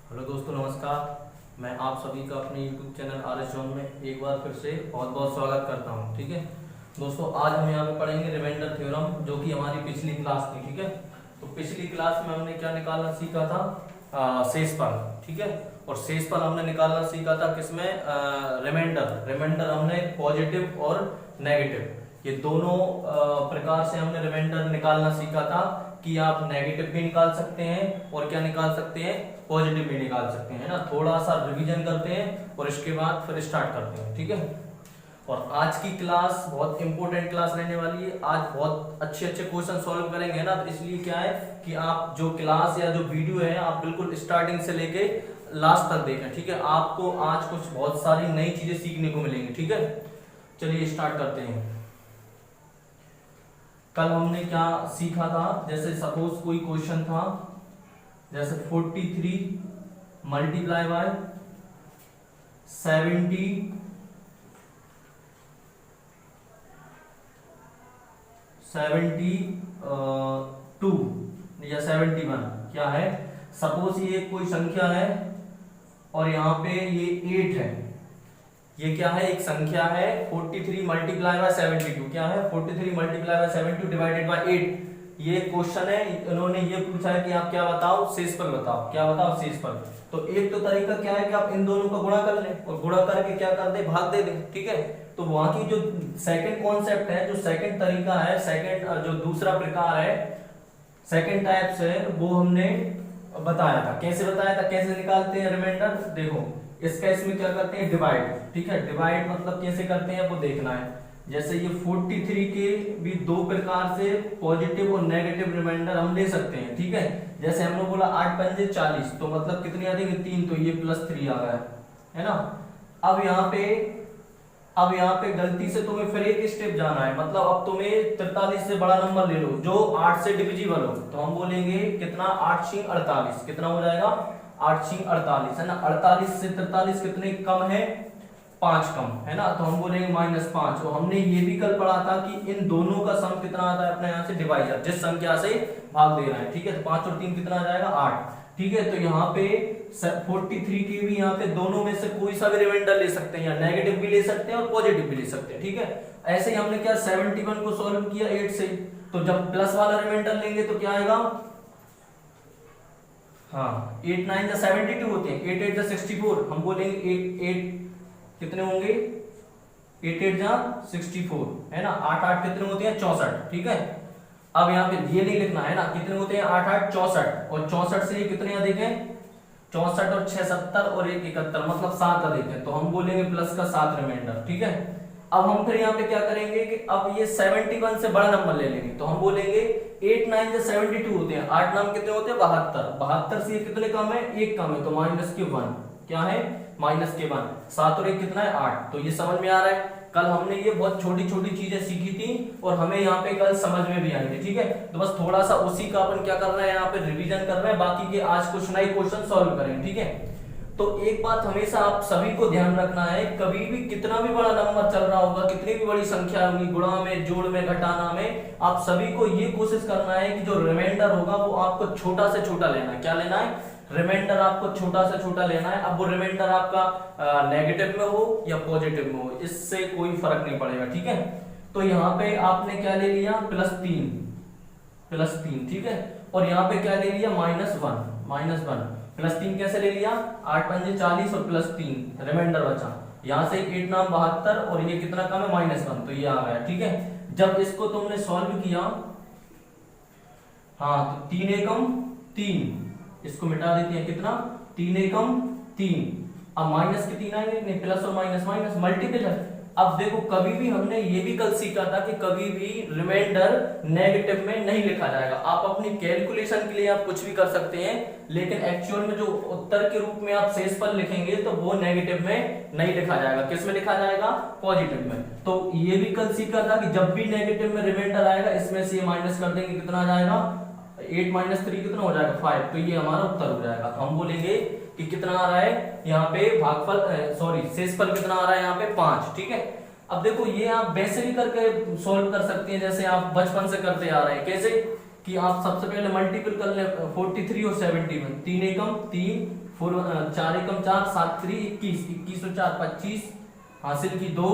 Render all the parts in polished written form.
Hello दोस्तों, नमस्कार। मैं आप सभी का अपने YouTube channel R S John में एक बार फिर से बहुत बहुत स्वागत करता हूं। ठीक है दोस्तों, आज हम यहाँ पे पढ़ेंगे रिमाइंडर थ्योरम, जो कि हमारी पिछली क्लास थी। ठीक है, तो पिछली क्लास में हमने क्या निकालना सीखा था? शेषफल। ठीक है, और शेषफल हमने निकालना सीखा था किसमें? रिमाइंडर। रिमाइंडर हमने पॉजिटिव और नेगेटिव, ये दोनों प्रकार से हमने रिमाइंडर निकालना सीखा था कि आप नेगेटिव भी निकाल सकते हैं और क्या निकाल सकते हैं, पॉजिटिव भी निकाल सकते हैं, है ना। थोड़ा सा रिवीजन करते हैं और इसके बाद फिर स्टार्ट करते हैं। ठीक है, और आज की क्लास बहुत इंपॉर्टेंट क्लास रहने वाली है। आज बहुत अच्छे अच्छे क्वेश्चन सॉल्व करेंगे ना, तो इसलिए क्या है कि आप जो क्लास या जो वीडियो है आप बिल्कुल स्टार्टिंग से लेके लास्ट तक देखें। ठीक है, आपको आज कुछ बहुत सारी नई चीजें सीखने को मिलेंगी। ठीक है, चलिए स्टार्ट करते हैं। कल हमने क्या सीखा था? जैसे सपोज कोई क्वेश्चन था, जैसे 43 मल्टीप्लाई बाय 72 या 71 क्या है। सपोज ये कोई संख्या है और यहाँ पे ये 8 है। ये क्या है? एक संख्या है 43 मल्टीप्लाई बाय 72। क्या है? 43 मल्टीप्लाई बाय 72 डिवाइडेड बाय 8। ये क्वेश्चन है, इन्होंने ये पूछा है कि आप क्या बताओ, शेषफल बताओ। क्या बताओ? शेषफल। तो एक तो तरीका क्या है कि आप इन दोनों का गुणा कर लें और गुणा करके क्या कर दे, भाग दे दें। ठीक है, तो वहां की जो सेकंड कॉन्सेप्ट है, जो सेकंड तरीका है, सेकंड जो दूसरा प्रकार है, सेकंड टाइप्स है, वो हमने बताया था। कैसे बताया था, कैसे निकालते हैं रिमाइंडर? देखो, इसका इसमें क्या करते हैं, डिवाइड। ठीक है, डिवाइड मतलब कैसे करते हैं वो देखना है। जैसे ये 43 के भी दो प्रकार से पॉजिटिव और नेगेटिव रिमाइंडर हम ले सकते हैं। ठीक है, जैसे हमने बोला 8 पंजे 40, तो मतलब कितनी आ जाएगी? 3, तो ये +3 आ गया, है ना। अब यहाँ पे गलती से तुम्हें फिर एक स्टेप जाना है, मतलब अब तुम्हें 43 से बड़ा नंबर ले लो जो 8 से डिविजिबल हो। तो हम बोलेंगे कितना? 8 × 48 कितना हो जाएगा? 8 × 48, है ना। 48 से 43 कितने कम है? 5 कम, है ना। तो हम बोलेंगे -5। और हमने ये भी कल पढ़ा था कि इन दोनों का सम कितना आता है अपने यहाँ से, डिवाइजर, जिस संख्या से भाग दे रहा है। ठीक है, तो 5 और 3 कितना आ जाएगा? 8। ठीक है, तो यहाँ पे 43 के भी यहाँ पे दोनों में से कोई सा भी रिमाइंडर ले सकते हैं, या नेगेटिव भी ले सकते हैं और पॉजिटिव भी ले सकते हैं। ठीक है, ऐसे ही हमने क्या 71 को सॉल्व किया 8 से। तो जब प्लस वाला रिमाइंडर लेंगे तो क्या आएगा? हाँ, 8 9 72 होते हैं, 8 8 64। हम बोलेंगे 8 कितने होंगे? 8 8 64, है ना। 8 8 कितने होते हैं? 64। ठीक है, अब यहाँ पे ये नहीं लिखना है ना, कितने होते हैं? 8 8 64, और 64 से ये कितने अधिक है? 64 और 6 70 और 1 71, मतलब 7 अधिक है। तो हम बोलेंगे प्लस का 7 रिमाइंडर। ठीक है, अब हम फिर यहाँ पे क्या करेंगे कि अब ये 71 से बड़ा नंबर ले लेंगे। तो हम बोलेंगे 8 9 72 होते हैं, 8 9 कितने होते हैं? 72। 72 से ये कितने कम है? 1 कम है, तो -1। क्या है? -1। 7 और 1 कितना है? 8। तो ये समझ में आ रहा है। कल हमने ये बहुत छोटी छोटी चीजें सीखी थी और हमें यहाँ पे कल समझ में भी आएंगे। ठीक है, तो बस थोड़ा सा उसी का अपन क्या कर रहे हैं, यहाँ पे रिवीजन कर रहे हैं। बाकी के आज कुछ नए क्वेश्चन सॉल्व करेंगे। ठीक है, तो एक बात हमेशा आप सभी को ध्यान रखना है, कभी भी कितना भी बड़ा नंबर चल रहा होगा, कितनी भी बड़ी संख्या होगी, गुणा में, जोड़ में, घटाना में, आप सभी को ये कोशिश करना है कि जो रिमाइंडर होगा वो आपको छोटा से छोटा लेना है। क्या लेना है? रिमाइंडर आपको छोटा से छोटा लेना है। अब वो रिमाइंडर आपका नेगेटिव में हो या पॉजिटिव में हो, इससे कोई फर्क नहीं पड़ेगा। ठीक है, तो यहाँ पे आपने क्या ले लिया? +3। ठीक है, और यहाँ पे क्या ले लिया? -1। +3 कैसे ले लिया? 8 पंजे 40 और +3 रिमाइंडर बचा। यहाँ से 8 9 72 और ये कितना कम है? -1, तो ये आ गया। ठीक है, जब इसको तुमने सॉल्व किया, हाँ, तो 3 एकम 3, इसको मिटा देते हैं। कितना? 3 एकम 3। अब माइनस के 3 आएंगे, नहीं, प्लस और माइनस माइनस मल्टीपल है। अब देखो, कभी भी हमने ये भी कल सीखा था कि कभी भी रिमाइंडर नेगेटिव में नहीं लिखा जाएगा। आप अपनी कैलकुलेशन के लिए आप कुछ भी कर सकते हैं, लेकिन एक्चुअल में जो उत्तर के रूप में आप शेषफल लिखेंगे तो वो नेगेटिव में नहीं लिखा जाएगा। किस में लिखा जाएगा? पॉजिटिव में। तो ये भी कल सीखा था कि जब भी नेगेटिव में रिमाइंडर आएगा, इसमें से माइनस कर देंगे, कितना आ जाएगा? 8 - 3 कितना हो जाएगा? 5। तो ये हमारा उत्तर हो जाएगा। तो हम बोलेंगे कि कितना आ रहा है यहाँ पे शेषफल कितना आ रहा है यहाँ पे? 5। ठीक है, अब देखो ये आप वैसे भी करके सॉल्व कर सकते हैं जैसे आप बचपन से करते आ रहे हैं। कैसे? कि आप सबसे पहले मल्टीपल कर ले 43 और 71, 3 एकम 3 4 4 एकम 4, 7 3 21, 21 और 4 25, हासिल की 2,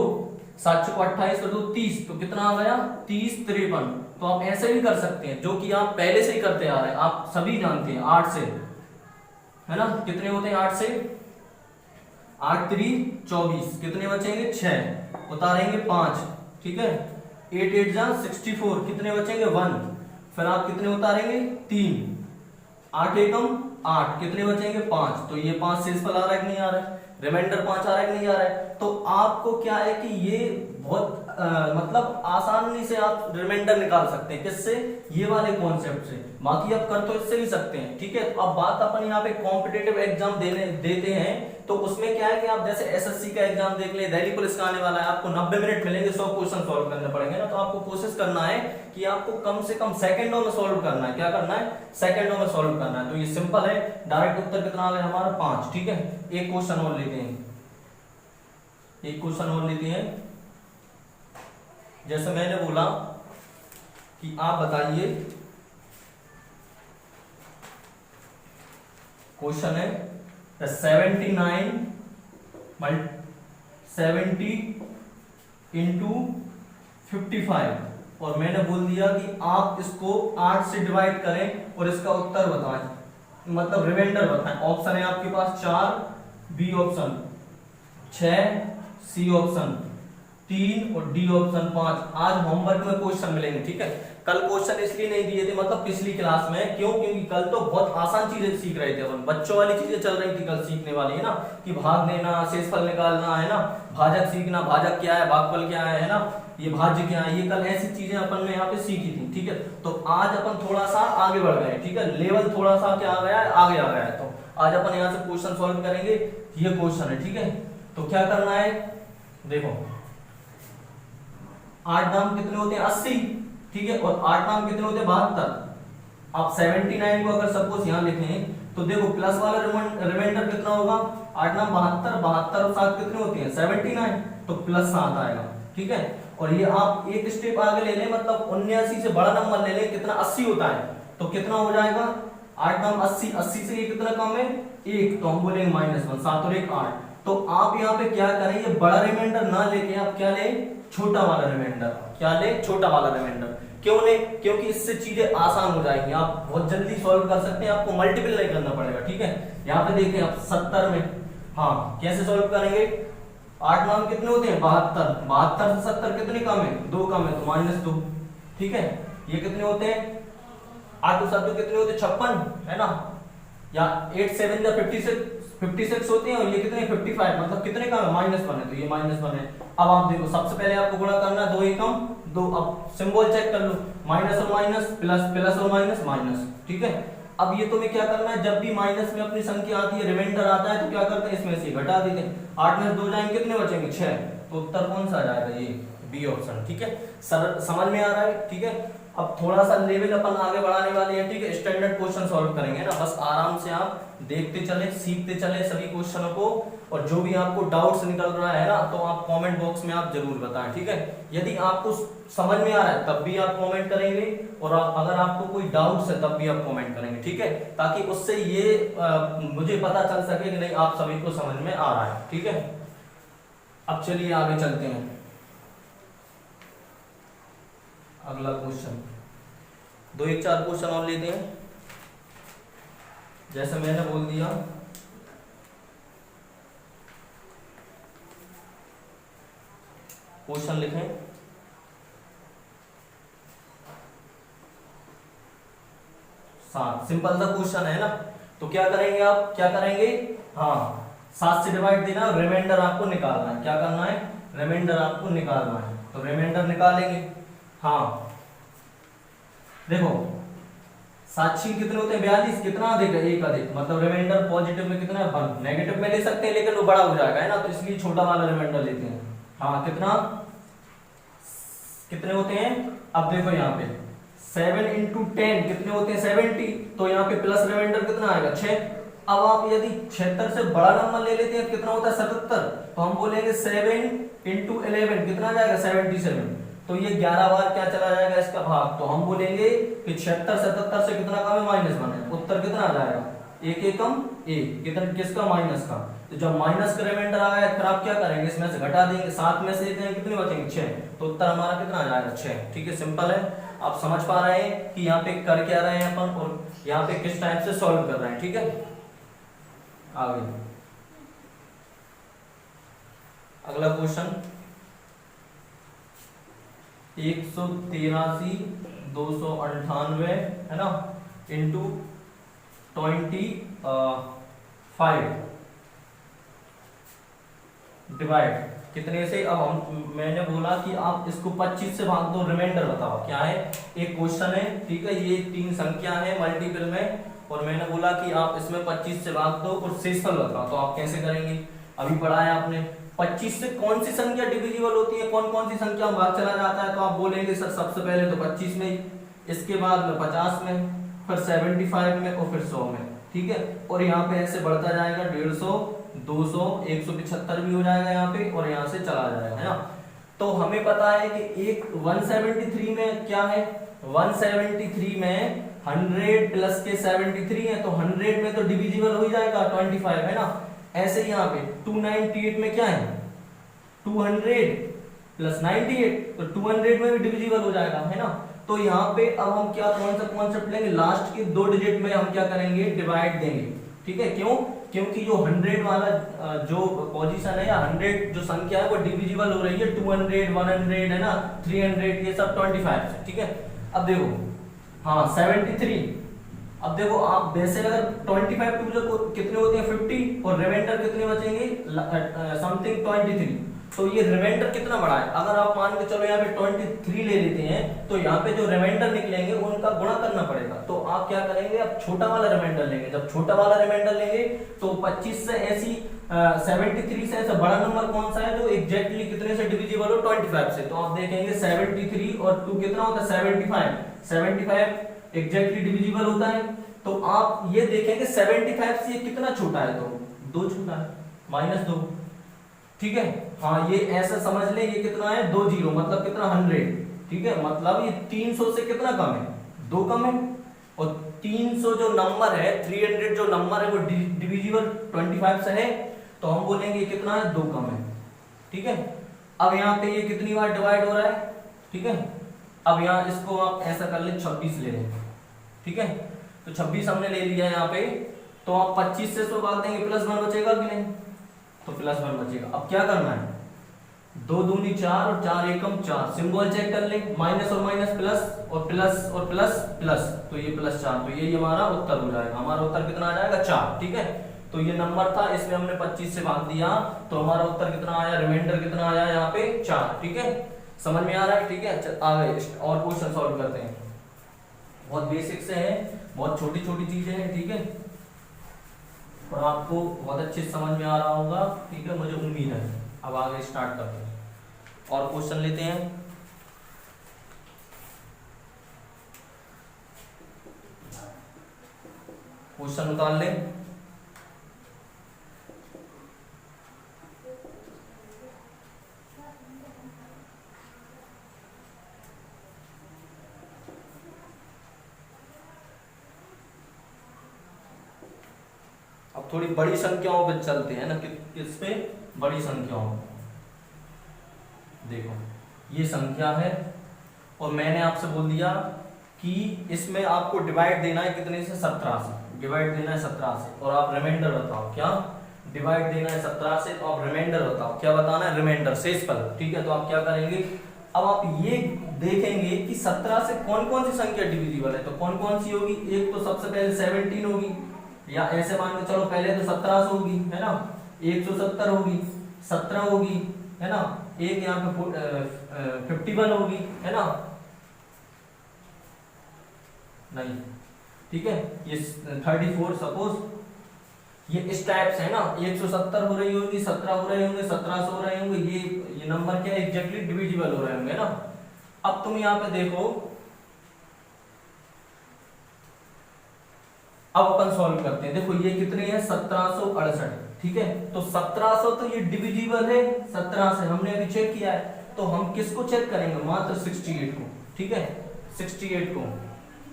7 को 28 और 2 30, तो कितना आ गया 30 53। तो आप ऐसे भी कर सकते हैं, जो कि आप पहले से ही करते आ रहे हैं, आप सभी जानते हैं 8 से, है ना, कितने होते हैं 8 से, 8 3 24, कितने बचेंगे 6, उतारेंगे 5, ठीक है, 8 8 जा 64, कितने बचेंगे 1, फिर आप कितने उतारेंगे 3, 8 एकम 8, कितने बचेंगे 5, तो ये 5 शेषफल आ रहा है कि नहीं आ रहा है, रिमाइंडर 5 आ रहा है कि नहीं आ रहा है। तो आपको क्या है कि ये बहुत मतलब आसानी से आप रिमाइंडर निकाल सकते हैं, किससे, ये वाले कॉन्सेप्ट से, बाकी आप कर तो इससे भी सकते हैं, ठीक है। तो अब बात अपन यहाँ पे कॉम्पिटिटिव एग्जाम देते हैं, तो उसमें क्या है कि आप जैसे एसएससी का एग्जाम देख ले, दिल्ली पुलिस का आने वाला है, आपको 90 मिनट मिलेंगे, 100 क्वेश्चन सॉल्व करने पड़ेंगे ना, तो आपको कोशिश करना है कि आपको कम से कम सेकंडों में सॉल्व करना है, क्या करना है, सेकंडों में सॉल्व करना है। तो ये सिंपल है, डायरेक्ट उत्तर कितना आ गया हमारा 5, ठीक है। एक क्वेश्चन और लेते हैं, एक क्वेश्चन और लेते हैं। जैसे मैंने बोला कि आप बताइए, क्वेश्चन है 70 इंटू 55, और मैंने बोल दिया कि आप इसको 8 से डिवाइड करें और इसका उत्तर बताएं, मतलब रिमाइंडर बताएं। ऑप्शन है आपके पास 4, बी ऑप्शन 6, सी ऑप्शन 3 और डी ऑप्शन 5। आज होमवर्क में क्वेश्चन मिलेंगे, ठीक है। कल क्वेश्चन इसलिए नहीं दिए थे, मतलब पिछली क्लास में, क्यों, क्योंकि कल तो बहुत आसान चीजें सीख रहे थे अपन, बच्चों वाली चीजें चल रही थी कल सीखने वाली, है ना, कि भाग देना, शेषफल निकालना, है ना, भाजक सीखना, भाजक क्या है, भागफल क्या है ना, ये भाज्य क्या है, ये कल ऐसी चीजें अपन ने यहाँ पे सीखी थी, ठीक है। तो आज अपन थोड़ा सा आगे बढ़ गए, ठीक है, लेवल थोड़ा सा क्या आ गया है, आगे आ गया है। तो आज अपन यहाँ से क्वेश्चन सॉल्व करेंगे, ये क्वेश्चन है, ठीक है। तो क्या करना है, देखो 8 दाम कितने होते हैं 80, ठीक है, और 8 दाम कितने होते हैं 72। आप 79 को अगर सपोज यहाँ लिखें, तो देखो प्लस वाला रिमाइंडर कितना होगा, 8 दाम 72, 72 और 7 कितने होते हैं 79, तो प्लस 7 आएगा, ठीक है। और ये आप एक स्टेप आगे ले लें, मतलब 79 से बड़ा नंबर ले लें, कितना 80 होता है, तो कितना हो जाएगा 8 दाम 80, 80 से ये कितना कम है 1, तो हम बोलेंगे -1, 7 और 1 8। तो आप यहाँ पे क्या करें, ये बड़ा रिमाइंडर ना लेके आप क्या ले, छोटा वाला रिमाइंडर, क्या ले, छोटा वाला रिमाइंडर। क्यों ले, क्योंकि इससे चीजें आसान हो जाएंगी, आप बहुत जल्दी सॉल्व कर सकते हैं, आपको मल्टीपल नहीं करना पड़ेगा, ठीक है। यहाँ पे देखें आप 70 में, हाँ कैसे सॉल्व करेंगे, 8 नाम कितने होते हैं 72, 72 से 70 कितने कम है 2 कम है, तो -2, ठीक है। ये कितने होते हैं 8 और 7 कितने होते हैं 56, है ना, या 8 7 या 56 होते हैं, और ये कितने 55, मतलब कितने का -1 है, तो ये -1 है। अब आप देखो सबसे पहले आपको गुणा करना है 2 एकम 2, अब सिंबल चेक कर लो, माइनस और माइनस, प्लस प्लस और माइनस माइनस, ठीक है। अब ये तुम्हें क्या करना है, जब भी माइनस में अपनी संख्या आती है, रिमाइंडर आता है, तो क्या करते हैं इसमें से घटा देते हैं, 8 में 2 जाएंगे कितने बचेंगे 6, तो उत्तर कौन सा आ जाएगा, ये बी ऑप्शन, ठीक है। समझ में आ रहा है, ठीक है। अब थोड़ा सा लेवल अपन आगे बढ़ाने वाले हैं, ठीक है, स्टैंडर्ड क्वेश्चन सॉल्व करेंगे ना, बस आराम से आप देखते चले, सीखते चले सभी क्वेश्चनों को, और जो भी आपको डाउट्स निकल रहा है ना, तो आप कमेंट बॉक्स में आप जरूर बताएं, ठीक है। यदि आपको समझ में आ रहा है तब भी आप कमेंट करेंगे, और अगर आपको कोई डाउट्स है तब भी आप कमेंट करेंगे, ठीक है, ताकि उससे ये मुझे पता चल सके कि नहीं आप सभी को समझ में आ रहा है, ठीक है। अब चलिए आगे चलते हैं, अगला क्वेश्चन, 2 1 4 क्वेश्चन और लेते हैं। जैसे मैंने बोल दिया, क्वेश्चन लिखें, सिंपल सा क्वेश्चन है ना, तो क्या करेंगे आप, क्या करेंगे, हाँ 7 से डिवाइड देना, रिमाइंडर आपको निकालना है, क्या करना है, रिमाइंडर आपको निकालना है, तो रिमाइंडर निकालेंगे। हाँ देखो 7 कितने होते हैं 42, कितना अधिक है 1 अधिक, मतलब रिमाइंडर पॉजिटिव में कितना है 1, नेगेटिव में ले सकते हैं लेकिन वो बड़ा हो जाएगा, है ना, तो इसलिए छोटा वाला रिमाइंडर लेते हैं। हाँ कितना, कितने होते हैं, अब देखो यहाँ पे 7 इंटू 10 कितने होते हैं 70, तो यहाँ पे प्लस रिमाइंडर कितना आएगा 6। अब आप यदि 76 से बड़ा नंबर ले लेते हैं, कितना होता है 77, तो हम बोलेंगे 7 इंटू 11 कितना जाएगा 77, तो ये 11 बार क्या चला जाएगा इसका भाग, तो हम बोलेंगे कि 76 77 से कितना कम है -1 है, उत्तर कितना आ जाएगा एक एकम एक, कितना किसका माइनस का। तो जब माइनस का रिमाइंडर आ गया फिर आप क्या करेंगे, इसमें से घटा देंगे, 7 में से कितने बचेंगे 6, तो उत्तर हमारा कितना आ जाएगा 6। ठीक है, सिंपल है। आप समझ पा रहे हैं कि यहाँ पे कर क्या रहे हैं अपन और यहाँ पे किस टाइप से सॉल्व कर रहे हैं। ठीक है, आगे अगला क्वेश्चन 183 298 है ना इंटू 25 डिवाइड कितने से। अब हम मैंने बोला कि आप इसको 25 से भाग दो, रिमाइंडर बताओ क्या है। एक क्वेश्चन है, ठीक है, ये 3 संख्या है मल्टीपल में और मैंने बोला कि आप इसमें 25 से भाग दो और शेषफल बताओ। तो आप कैसे करेंगे, अभी पढ़ा है आपने। 25 से कौन सी संख्या डिविजिबल होती है, कौन कौन सी संख्या में भाग चला जाता है, तो आप बोलेंगे सर सबसे पहले तो 25 में, इसके बाद में 50 में, फिर 75 में और फिर 100 में। ठीक है, और यहाँ पे ऐसे बढ़ता जाएगा 150 200 175 भी हो जाएगा यहाँ पे और यहाँ से चला जाएगा, है ना। तो हमें पता है कि एक 173 में क्या है, 173 में 100 प्लस के 73 है, तो 100 में तो डिविजिबल हो ही जाएगा 25, है ना। ऐसे ही यहाँ पे 298 में क्या है 200 प्लस 98, तो 200 में भी डिविजिबल हो जाएगा, है ना। तो यहाँ पे अब हम क्या कौन सा कॉन्सेप्ट लेंगे, लास्ट के 2 डिजिट में हम क्या करेंगे, डिवाइड देंगे। ठीक है, क्यों, क्योंकि जो 100 वाला जो पोजीशन है या 100 जो संख्या है वो डिविजिबल हो रही है 200 100 है ना 300 ये सब 25 से। ठीक है, अब देखो हाँ 73, अब देखो आप वैसे अगर 25 टू जो कितने होते हैं 50 और रिमाइंडर कितने बचेंगे समथिंग 23, तो ये रिमाइंडर कितना बड़ा है। अगर आप मान के चलो यहाँ पे 23 ले लेते हैं तो यहाँ पे जो रिमाइंडर निकलेंगे उनका गुणा करना पड़ेगा। तो आप क्या करेंगे, अब छोटा वाला रिमाइंडर लेंगे। जब छोटा वाला रिमाइंडर लेंगे तो 25 से ऐसी 73 से ऐसा बड़ा नंबर कौन सा है जो एग्जैक्टली कितने से डिविजिबल हो 25 से। तो आप देखेंगे 73 और 2 कितना होता है 75 एग्जैक्टली डिविजिबल होता है। तो आप ये देखेंगे 75 से ये कितना छोटा है, तो 2 छोटा है -2। ठीक है, हाँ ये ऐसा समझ ले, ये कितना है 2 0 मतलब कितना 100। ठीक है, मतलब ये 300 से कितना कम है 2 कम है, और 300 जो नंबर है 300 जो नंबर है वो डिविजिबल 25 से है, तो हम बोलेंगे ये कितना है 2 कम है। ठीक है, अब यहाँ पे ये कितनी बार डिवाइड हो रहा है। ठीक है, अब यहाँ इसको आप ऐसा कर ले 26 ले लें। ठीक है, तो 26 हमने ले लिया यहाँ पे, तो आप 25 से 100 भाग देंगे +1 बचेगा कि नहीं, तो +1 बचेगा। अब क्या करना है 2 दूनी 4 और 4 एकम 4, सिंबल चेक कर ले, माइनस और माइनस प्लस और प्लस और प्लस प्लस, तो ये +4, तो ये हमारा उत्तर हो जाएगा। हमारा उत्तर कितना आ जाएगा 4। ठीक है, तो ये नंबर था, इसमें हमने 25 से भाग दिया, तो हमारा उत्तर कितना आया, रिमाइंडर कितना आया यहाँ पे 4। ठीक है, समझ में आ रहा है। ठीक है, आगे और क्वेश्चन सॉल्व करते हैं। बहुत बेसिक से है, बहुत छोटी छोटी चीजें हैं। ठीक है, और आपको बहुत अच्छे से समझ में आ रहा होगा। ठीक है, मुझे उम्मीद है। अब आगे स्टार्ट करते हैं और क्वेश्चन लेते हैं। क्वेश्चन निकाल लें। अब थोड़ी बड़ी संख्याओं पे चलते हैं ना, किस पे, बड़ी संख्याओं। देखो ये संख्या है और मैंने आपसे बोल दिया कि इसमें आपको डिवाइड देना है कितने से 17 से, डिवाइड देना है 17 से, और आप रिमाइंडर बताओ क्या, डिवाइड देना है 17 से, तो आप रिमाइंडर बताओ क्या बताना है, रिमाइंडर शेषफल। ठीक है, तो आप क्या करेंगे, अब आप ये देखेंगे कि 17 से कौन कौन सी संख्या डिविजिबल है, तो कौन कौन सी होगी। एक तो सबसे पहले 17 होगी, या ऐसे मान के चलो पहले तो 17 होगी, है ना, 170 होगी, 17 होगी, है ना, एक यहाँ पे 51 होगी, है ना, नहीं। ठीक है, ये 34 सपोज, ये इस टाइप से है ना, 170 हो रही होगी, 17 हो रहे होंगे, 1700 हो रहे होंगे, ये नंबर क्या एग्जैक्टली डिविजिबल हो रहे होंगे ना। अब तुम यहाँ पे देखो, अब अपन सॉल्व करते हैं। देखो ये कितने हैं 1768। ठीक है, तो 1700 तो ये डिविजिबल है 17 से, हमने अभी चेक किया है। तो हम किसको चेक करेंगे, मात्र 68 को। ठीक है, 68 को,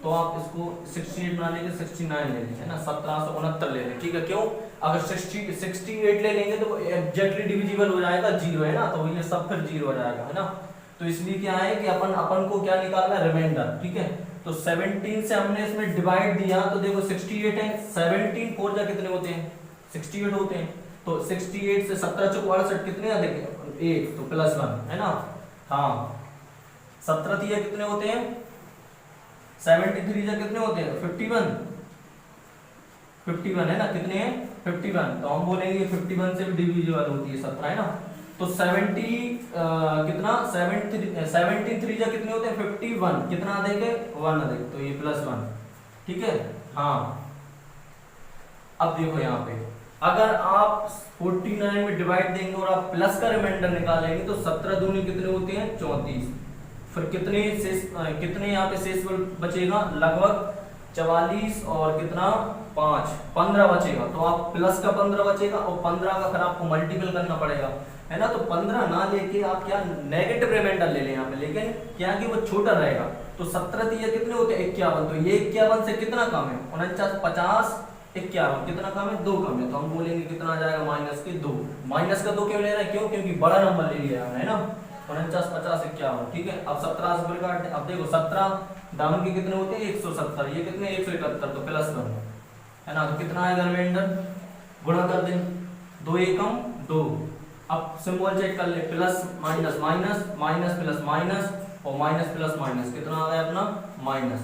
तो आप इसको 68 ना लेके 69 ले लें, है ना, 1769 ले लें, ठीक है। क्यों? अगर 68 ले लेंगे तो एग्जैक्टली डिविजिबल हो जाएगा 0, है ना, तो ये सब फिर 0 हो जाएगा, है ना। तो इसलिए क्या है कि अपन को क्या निकालना है, रिमाइंडर, ठीक है। तो 17 से हमने इसमें डिवाइड दिया तो देखो 68 है, 17 4 जा कितने होते हैं, 68 होते हैं। तो 68 से 17 चौक 68 कितने आ देंगे, 1, तो +1, है ना। हाँ 17 3 कितने होते हैं, 73 जा कितने होते हैं, 51 है ना, कितने हैं 51। तो हम बोलेंगे 51 से भी डिविजिबल होती है 17, है ना। तो 17 3 जा कितने होते हैं, 51, कितना आ देंगे 1 आ देंगे, तो ये +1, ठीक है। हाँ अब देखो यहाँ पे अगर आप 49 में डिवाइड देंगे और आप प्लस का रिमाइंडर निकालेंगे तो 17 दूनी कितने होते हैं, 34। फिर कितने यहाँ पे शेष बचेगा, लगभग 44 और कितना 5 15 बचेगा। तो आप प्लस का 15 बचेगा और 15 का फिर आपको मल्टीपल करना पड़ेगा, है ना। तो 15 ना लेके आप क्या नेगेटिव रिमाइंडर ले लें यहाँ पे, लेकिन क्या कि वो छोटा रहेगा। तो 17 3 कितने होते हैं, 51। तो ये 51 से कितना कम है, 49 50 51, कितना कम है, 2 कम है। तो हम बोलेंगे कितना आ जाएगा, -2। माइनस का 2 क्यों ले रहे हैं, क्यों, क्योंकि बड़ा नंबर ले लिया है ना, 49 50 51, ठीक है। अब 17 से काट, अब देखो 17 डाउन के कितने होते हैं, 170, ये कितने 171, तो +1, है ना। तो कितना आएगा रिमाइंडर, गुणा कर दें, 2 एकम 2। अब सिंबल चेक कर ले, plus minus minus minus plus minus और माइनस प्लस माइनस, कितना आया अपना माइनस,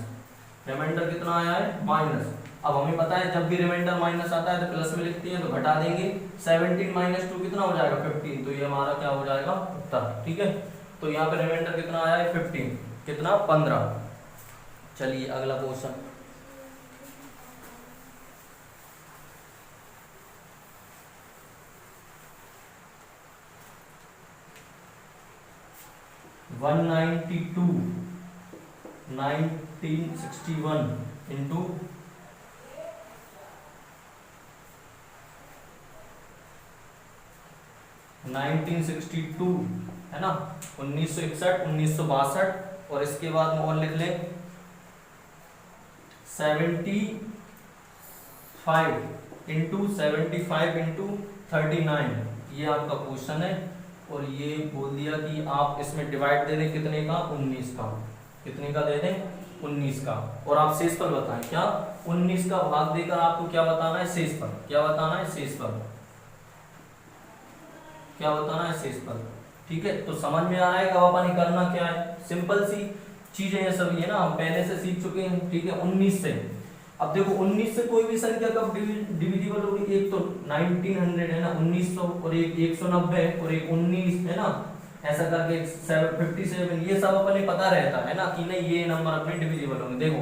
रिमाइंडर कितना आया है माइनस। अब हमें पता है जब भी रिमाइंडर माइनस आता है तो प्लस में लिखते हैं, तो घटा देंगे, 17 - 2 कितना हो जाएगा 15, तो ये हमारा क्या हो जाएगा उत्तर, ठीक है। तो यहाँ पे रिमाइंडर कितना आया है 15, कितना 15। चलिए अगला क्वेश्चन, वन 1961 इंटू 1962, है ना, 1961 1962, और इसके बाद में और लिख लें 75 इंटू 75 इंटू 39, ये आपका क्वेश्चन है। और ये बोल दिया कि आप इसमें डिवाइड दे दें कितने का, 19 का, कितने का दे दें 19 का, और आप शेषफल बताएं, क्या 19 का भाग देकर आपको क्या बताना है, शेषफल, क्या बताना है शेषफल, क्या बताना है शेषफल, ठीक है। तो समझ में आ रहा है कि अब अपन करना क्या है, सिंपल सी चीजें ये सभी, है ना, हम पहले से सीख चुके हैं, ठीक है। 19 से, अब देखो 19 से कोई भी संख्या कब डिविजिबल होगी, एक तो 1900 है ना, 1900, और एक 190 और एक 19, है ना, ऐसा करके 57, ये सब अपने पता रहता है ना कि नहीं ये नंबर अपने डिविजिबल होंगे। देखो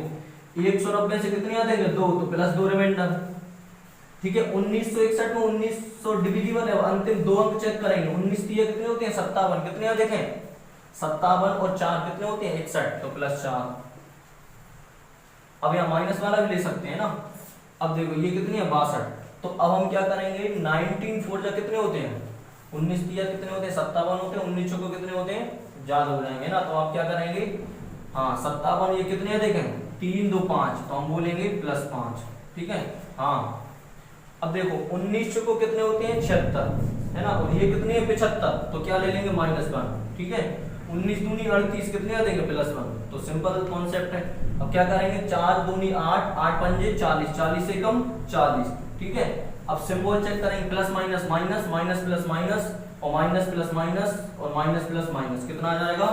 190 से कितने आ जाएंगे 2, तो +2 रिमाइंडर, ठीक है। 1961 में 1900 डिविजिबल है, अंतिम 2 अंक चेक करेंगे, 19 3 कितने होते हैं 57, कितने देखें 57 और 4 कितने होते हैं 61, तो +4। अब यहाँ माइनस वाला भी ले सकते हैं ना। अब देखो ये कितनी है 62, तो अब हम क्या करेंगे, 19 4 जा कितने होते हैं, 19 3 कितने होते हैं 57 होते हैं, 19 चौको कितने होते हैं, ज्यादा हो जाएंगे ना। तो आप क्या करेंगे, हाँ 57, ये कितने देखें 3 2 5, तो हम बोलेंगे +5, ठीक है। हाँ अब देखो 19 चौको कितने होते हैं 76, है ना, और ये कितने हैं 75, तो क्या ले लेंगे -1, ठीक है। 19 दूनी 38, कितने आ देंगे +1, तो सिंपल कॉन्सेप्ट है। अब क्या करेंगे, 4 दूनी 8, 8 पंजे 40, 40 से कम 40, ठीक है। अब सिंबल चेक करेंगे, plus minus minus, minus plus minus, और माइनस प्लस माइनस, और माइनस प्लस माइनस, कितना आ जाएगा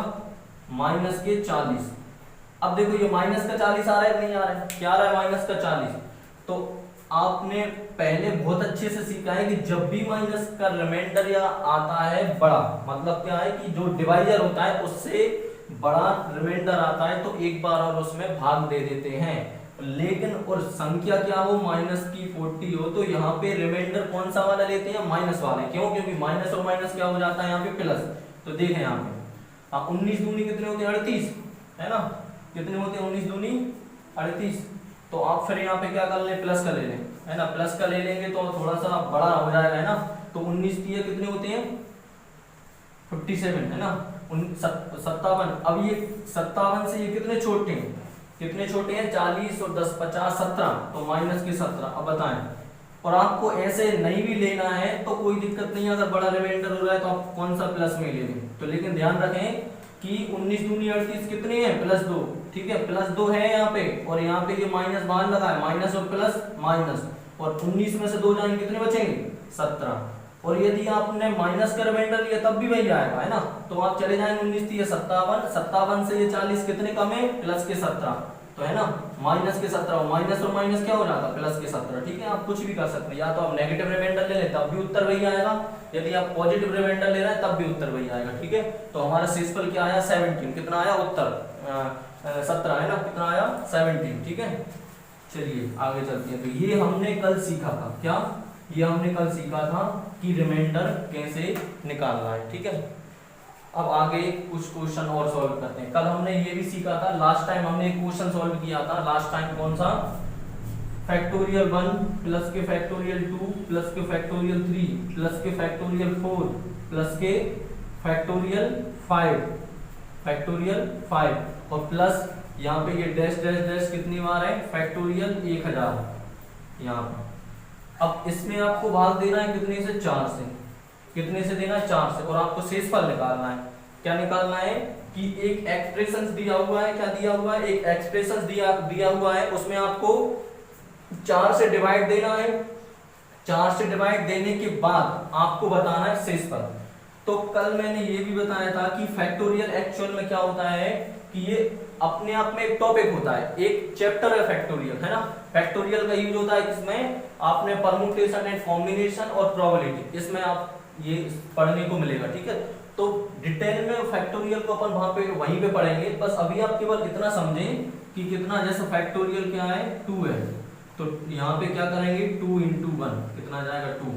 -40। अब देखो ये माइनस का 40 आ रहा है नहीं आ रहा है, क्या आ रहा है -40। तो आपने पहले बहुत अच्छे से सीखा है कि जब भी माइनस का रिमाइंडर या आता है बड़ा, मतलब क्या है कि जो डिवाइजर होता है उससे बड़ा रिमाइंडर आता है तो एक बार और उसमें भाग दे देते हैं। लेकिन और संख्या क्या हो माइनस की 40 हो तो यहाँ पे रिमाइंडर कौन सा वाला लेते हैं, माइनस वाले। क्यों, क्योंकि माइनस और माइनस क्या हो जाता है यहाँ पे प्लस। तो देखें यहाँ पे 19 दूनी कितने होते हैं 38, है ना, कितने होते हैं 19 दूनी 38। तो आप फिर यहाँ पे क्या कर ले, प्लस का ले लें, है ना, प्लस का ले लेंगे तो थोड़ा सा बड़ा हो जाएगा, है ना। तो 19 दिए कितने होते हैं 57, है ना, 57। अब ये 57 से ये कितने छोटे हैं कितने छोटे हैं 40 और 10 50 17, तो माइनस के 17। अब बताएं, और आपको ऐसे नहीं भी लेना है तो कोई दिक्कत नहीं है, अगर बड़ा रिमाइंडर हो रहा है तो आप कौन सा प्लस में ले लें। तो लेकिन ध्यान रखें कि 19 दूनी 38 कितने हैं +2, ठीक है +2 है यहाँ पे, और यहाँ पे ये माइनस बाहर लगा है, माइनस और प्लस माइनस, और 19 में से 2 जाएंगे कितने बचेंगे 17। और यदि आपने माइनस का रिमाइंडर लिया तब भी वही आएगा, है ना। तो आप चले जाएंगे 19 थी 57, 57 से ये 40 कितने कम है प्लस के 17, तो है ना माइनस के 17, माइनस और माइनस क्या हो जाता प्लस के 17, ठीक है। आप कुछ भी कर सकते हैं, या तो आप नेगेटिव रिमाइंडर ले लें तब भी उत्तर वही आएगा, यदि आप पॉजिटिव रिमाइंडर ले रहे हैं तब भी उत्तर वही आएगा, ठीक है। तो हमारा शेषफल क्या आया 17, कितना आया उत्तर 17 है ना, कितना आया 17, ठीक है। चलिए आगे चलते हैं। तो ये हमने कल सीखा था, क्या ये हमने कल सीखा था कि रिमाइंडर कैसे निकालना है, ठीक है। अब आगे कुछ क्वेश्चन और सॉल्व करते हैं। कल हमने ये भी सीखा था, लास्ट टाइम हमने एक क्वेश्चन सॉल्व किया था, लास्ट टाइम कौन सा, फैक्टोरियल 1 प्लस के फैक्टोरियल 2 प्लस के फैक्टोरियल 3 प्लस के फैक्टोरियल 4 प्लस के फैक्टोरियल 5 और प्लस यहाँ पे ये डैश डैश डैश कितनी बार है फैक्टोरियल 1000 यहाँ पर। अब इसमें आपको भाग देना है कितने से 4 से, कितने से देना है 4 से, और आपको शेषफल निकालना है। क्या निकालना है कि एक एक्सप्रेशन दिया हुआ है, क्या दिया हुआ है एक एक्सप्रेशन दिया हुआ है, उसमें आपको 4 से डिवाइड देना है, 4 से डिवाइड देने के बाद आपको बताना है शेषफल। तो कल मैंने ये भी बताया था कि फैक्टोरियल एक्चुअल में क्या होता है कि ये अपने आप में एक टॉपिक होता है, एक चैप्टर है फैक्टोरियल, है ना। फैक्टोरियल का यूज होता है किसमें, आपने परम्यूटेशन एंड कॉम्बिनेशन और प्रोबेबिलिटी, इसमें आप ये पढ़ने को मिलेगा, ठीक है। तो डिटेल में फैक्टोरियल को अपन वहां पे वहीं पे पढ़ेंगे, बस अभी आप केवल इतना समझें कि कितना, जैसे फैक्टोरियल क्या है 2 है, तो यहाँ पे क्या करेंगे 2 × 1 कितना जाएगा 2।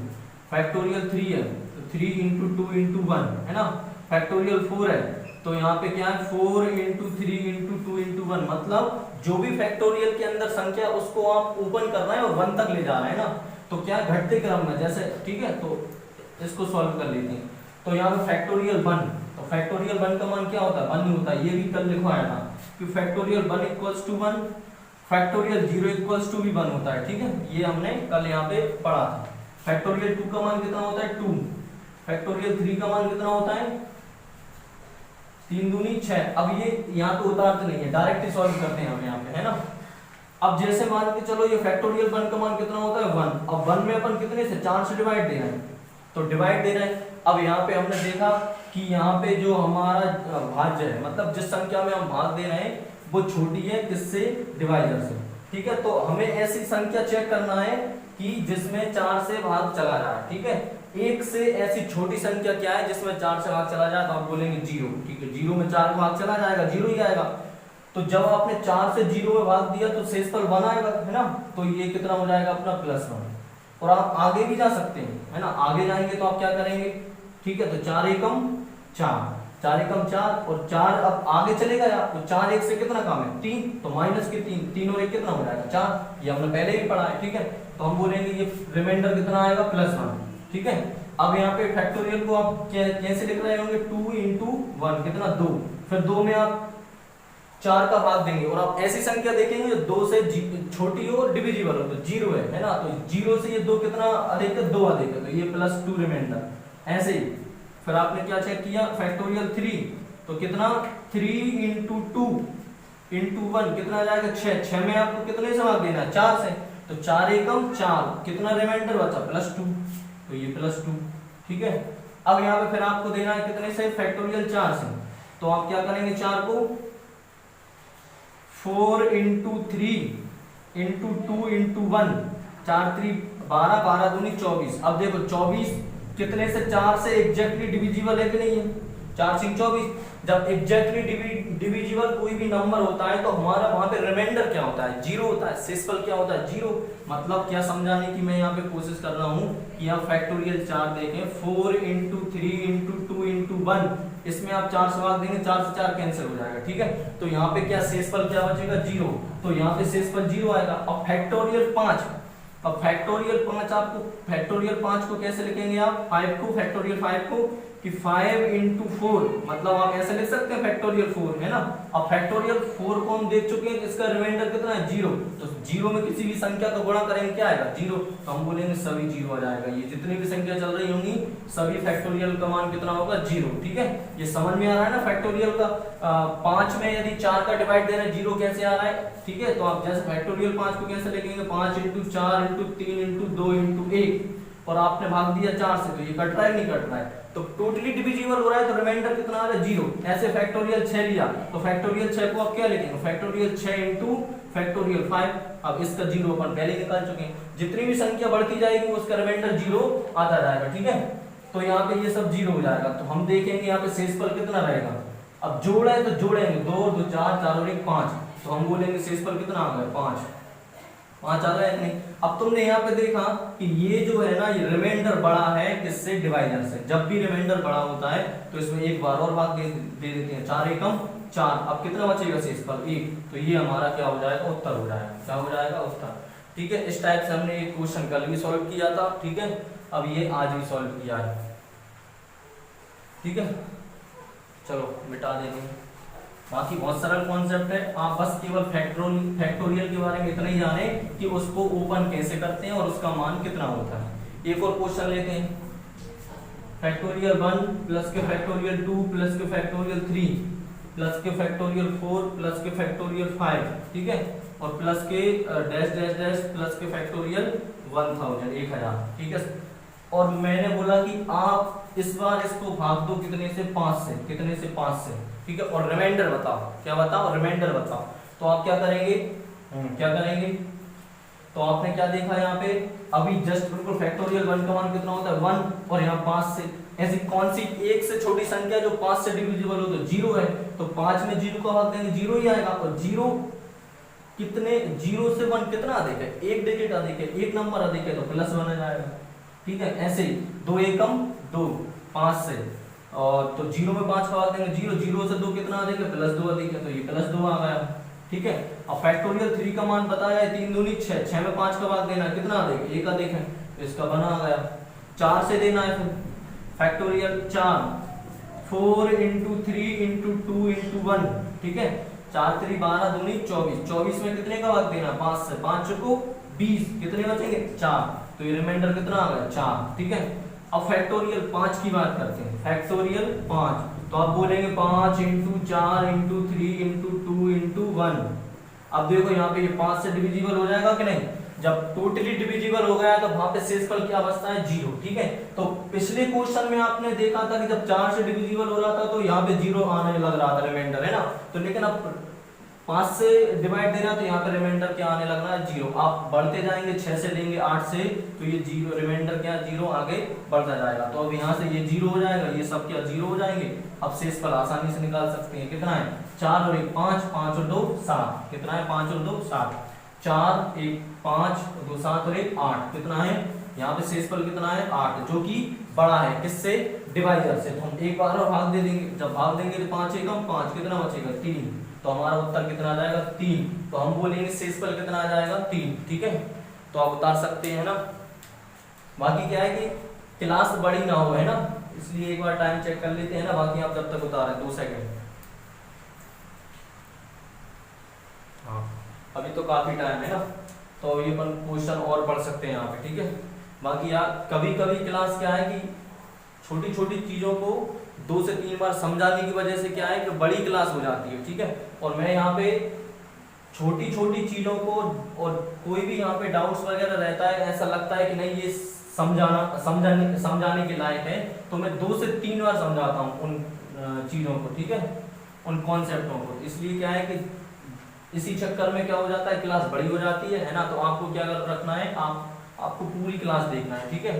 फैक्टोरियल 3 है तो 3 × 2 × 1 है ना। फैक्टोरियल 4 है तो यहाँ पे क्या है 4 × 3 × 2 × 1, मतलब जो भी फैक्टोरियल के अंदर संख्या उसको आप ओपन कर रहे हैं और 1 तक ले जा रहे हैं ना, तो क्या घटते क्रम में, जैसे ठीक है। तो इसको सॉल्व कर लेते हैं। तो यहाँ पे फैक्टोरियल 1, तो फैक्टोरियल 1 का मान क्या होता है 1 ही होता है, ये भी कल लिखवाया था कि फैक्टोरियल 1 = 1, फैक्टोरियल 0 = भी 1 होता है, ठीक है। ये हमने कल यहाँ पे पढ़ा था। फैक्टोरियल 2 का मान कितना होता है 2, फैक्टोरियल 3 का मान कितना होता है 3 दूनी 6। अब ये यहाँ पे उतारते नहीं है, डायरेक्ट ही सॉल्व करते हैं हम यहाँ पे, है ना। अब जैसे मान के चलो ये फैक्टोरियल 1 का मान कितना होता है 1, अब 1 में अपन कितने से 4 से डिवाइड दे रहे हैं, तो डिवाइड दे रहे हैं। अब यहाँ पे हमने देखा कि यहाँ पे जो हमारा भाज्य है, मतलब जिस संख्या में हम भाग दे रहे हैं वो छोटी है किससे, डिवाइजर से, ठीक है। तो हमें ऐसी संख्या चेक करना है कि जिसमें 4 से भाग चला जाए, ठीक है। 1 से ऐसी छोटी संख्या क्या है जिसमें 4 से भाग चला जाए, तो आप बोलेंगे 0, ठीक है। 0 में 4 भाग चला जाएगा 0 ही आएगा। तो जब आपने 4 से 0 में भाग दिया तो शेषफल 1 आएगा, है ना। तो ये कितना हो जाएगा अपना +1। और आप आगे भी जा सकते हैं, है ना। आगे जाएंगे तो आप क्या करेंगे, ठीक है। तो 4 एकम 4, 4 एकम 4, और 4 अब आगे चले गया तो 4 1 से कितना काम है 3, तो माइनस के 3, 3 और 1 कितना हो जाएगा 4, ये हमने पहले भी पढ़ा है, ठीक है। तो हम बोलेंगे ये रिमाइंडर कितना आएगा +1, ठीक है। अब यहाँ पे फैक्टोरियल को आप कैसे लिख रहे होंगे 2 × 1 कितना 2, फिर 2 में आप 4 का भाग देंगे, और आप ऐसी संख्या देखेंगे जो 2 से छोटी हो और डिविजिबल हो, तो 0 है ना। तो 0 से ये 2 कितना अधिक है 2 अधिक है, तो ये +2 रिमाइंडर। ऐसे ही फिर आपने क्या चेक किया फैक्टोरियल 3, तो कितना 3 × 2 × 1 कितना जाएगा 6, 6 में आपको कितने से भाग देना है 4 से, तो 4 एकम 4 कितना रिमाइंडर बचा +2, तो ये +2, ठीक है। अब यहाँ पे फिर आपको देना है कितने से फैक्टोरियल 4 से, तो आप क्या करेंगे 4 को 4 × 3 × 2 × 1, 4 3 12, 12 दूनी 24। अब देखो 24 कितने से 4 से एग्जैक्टली डिविजिबल है कि नहीं है, 4 से 24। जब एग्जैक्टली डिविजिबल कोई भी नंबर होता है तो हमारा वहां पे रिमाइंडर क्या होता है 0 होता है, शेषफल क्या होता है 0। मतलब क्या समझाने की मैं यहाँ पे कोशिश कर रहा हूँ कि आप फैक्टोरियल 4 देखें 4 × 3 × 2 × 1, इसमें आप 4 से भाग देंगे 4 से 4 कैंसिल हो जाएगा, ठीक है। तो यहाँ पे क्या शेषफल क्या बचेगा 0, तो यहाँ पे शेषफल 0 आएगा। अब फैक्टोरियल 5, अब फैक्टोरियल 5 आपको फैक्टोरियल 5 को कैसे लिखेंगे आप 5 को फैक्टोरियल 5 को कि 5 इंटू 4, मतलब आप ऐसे लिख सकते हैं फैक्टोरियल 4, है ना। अब फैक्टोरियल 4 को हम देख चुके हैं, इसका रिमाइंडर कितना है 0, तो 0 में किसी भी संख्या को गुणा करेंगे क्या आएगा 0, तो हम बोलेंगे सभी 0 आ जाएगा। ये जितनी भी संख्या चल रही होंगी सभी फैक्टोरियल का मान कितना होगा 0, ठीक है। ये समझ में आ रहा है ना फैक्टोरियल का। 5 में यदि 4 का डिवाइड देना 0 कैसे आ रहा है, ठीक है। तो आप जैसे फैक्टोरियल 5 को कैसे लिखेंगे, 5 इंटू 4 इंटू 3 इंटू 2 इंटू 1, और आपने भाग दिया 4 से, तो ये कट रहा है नहीं कट रहा है, तो टोटली डिविजिबल हो रहा है, तो रिमाइंडर कितना आ रहा है 0। ऐसे फैक्टोरियल 6 लिया, तो फैक्टोरियल 6 को आप क्या लिखेंगे, फैक्टोरियल 6 इंटू फैक्टोरियल 5। अब इसका 0 अपन पहले ही निकाल चुके हैं। जितनी भी संख्या बढ़ती जाएगी उसका रिमाइंडर 0 आता जाएगा, ठीक है। तो यहाँ पे ये सब 0 हो जाएगा, तो हम देखेंगे यहाँ पे शेषफल कितना रहेगा। अब जोड़ा है तो जोड़ेंगे 2 2 4 4 और 1 5, तो हम बोलेंगे शेषफल कितना आ गया 5 5 आ गया नहीं। अब तुमने यहाँ पे देखा कि ये जो है ना, ये रिमाइंडर बड़ा है किससे, डिवाइजर से। जब भी रिमाइंडर बड़ा होता है तो इसमें एक बार और भाग दे देते हैं, 4 एकम 4। अब कितना बचेगा शेषफल 1, तो ये हमारा क्या हो जाएगा, उत्तर हो जाएगा। क्या हो जाएगा, उत्तर, ठीक है। इस टाइप से हमने एक क्वेश्चन कल भी सॉल्व किया था, ठीक है। अब ये आज भी सॉल्व किया है, ठीक है। चलो मिटा देंगे, बाकी बहुत सरल कॉन्सेप्ट है। आप बस केवल फैक्टोरियल के बारे में इतना ही जाने कि उसको ओपन कैसे करते हैं और उसका मान कितना होता है। एक और क्वेश्चन लेते हैं, फैक्टोरियल 1 प्लस के फैक्टोरियल 2 प्लस के फैक्टोरियल 3 प्लस के फैक्टोरियल 4 प्लस के फैक्टोरियल 5, ठीक है, और प्लस के डैश डैश डैश प्लस के फैक्टोरियल 1000, ठीक है। और मैंने बोला कि आप इस बार इसको भाग दो कितने से, 5 से, कितने से 5 से, ठीक है। और रिमाइंडर बताओ, क्या बताओ, रिमाइंडर बताओ। तो आप क्या करेंगे, क्या करेंगे, तो आपने क्या देखा यहाँ पे, अभी जस्ट बिल्कुल फैक्टोरियल 1 का मान कितना होता है 1, और यहाँ 5 से। ऐसी कौन सी एक से छोटी संख्या जो 5 से डिविजिबल हो, तो 0 है, तो 5 में 0 का भाग देंगे 0 ही आएगा। और 0 कितने, 0 से 1 कितना अधिक है, एक डिजिट अधिक है, एक नंबर अधिक है, तो प्लस 1 आ जाएगा, ठीक है। ऐसे ही 2 एकम 2 5 से, और तो 0 में 5 का भाग देंगे 0, 0 से 2 कितना अधिक है, प्लस 2 अधिक है, तो ये प्लस 2 आ गया, ठीक है। अब फैक्टोरियल 3 का मान बताया है 3 दूनी 6, 6 में 5 का भाग देना है, कितना अधिक है, एक अधिक है, तो इसका बना आ गया। 4 से देना है फिर फैक्टोरियल 4, 4 इंटू 3 इंटू 2 इंटू 1, ठीक है। 4 3 12 दूनी 24, 24 में कितने का भाग देना, 5 से, 5 को 20, कितने बचेंगे 4, तो ये रिमाइंडर कितना आ गया 4, ठीक है। अब फैक्टोरियल 5 की बात करते हैं, फैक्टोरियल 5, तो आप बोलेंगे 5 इंटू 4 इंटू 3 इंटू 2 इंटू 1। अब देखो यहाँ पे ये 5 से डिविजिबल हो जाएगा कि नहीं, जब टोटली डिविजिबल हो गया तो वहां पे शेषफल क्या बचता है 0, ठीक है। तो पिछले क्वेश्चन में आपने देखा था कि जब 4 से डिविजिबल हो रहा था तो यहाँ पे 0 आने लग रहा था रिमाइंडर, है ना। तो लेकिन अब 5 से डिवाइड दे रहा है तो यहाँ पे रिमाइंडर क्या आने लग रहा है 0। आप बढ़ते जाएंगे, 6 से लेंगे 8 से, तो ये 0 रिमाइंडर क्या 0 आगे बढ़ता जाएगा। तो अब यहाँ से ये 0 हो जाएगा, ये सब क्या 0 हो जाएंगे। अब शेषफल आसानी से निकाल सकते हैं, कितना है 4 और 1 5, 5 और 2 7, कितना है 5 और 2 7, 4 1 5 2 7 और 1 8, कितना है यहाँ पे शेषफल कितना है 8, जो कि बड़ा है किससे, डिवाइजर से। तो हम एक बार और भाग दे देंगे, जब भाग देंगे तो 5 एकम 5, कितना बचेगा 3, तो हमारा उत्तर कितना आ जाएगा 3। तो हम बोलेंगे शेषफल कितना आ जाएगा 3, ठीक है। तो आप उतार सकते हैं ना। बाकी क्या है कि क्लास बड़ी ना हो, है ना, इसलिए एक बार टाइम चेक कर लेते हैं ना। बाकी आप जब तक उतारें 2 सेकंड, हाँ अभी तो काफी टाइम है ना, तो ये अपन क्वेश्चन और पढ़ सकते हैं यहाँ पे, ठीक है। बाकी यार कभी कभी क्लास क्या है कि छोटी छोटी चीजों को 2 से 3 बार समझाने की वजह से क्या है कि बड़ी क्लास हो जाती है, ठीक है। और मैं यहाँ पे छोटी छोटी चीजों को, और कोई भी यहाँ पे डाउट्स वगैरह रहता है, ऐसा लगता है कि नहीं ये समझाने के लायक है, तो मैं 2 से 3 बार समझाता हूँ उन चीजों को, ठीक है, उन कॉन्सेप्टों को। इसलिए क्या है कि इसी चक्कर में क्या हो जाता है, क्लास बड़ी हो जाती है ना। तो आपको क्या रखना है, आपको पूरी क्लास देखना है, ठीक है।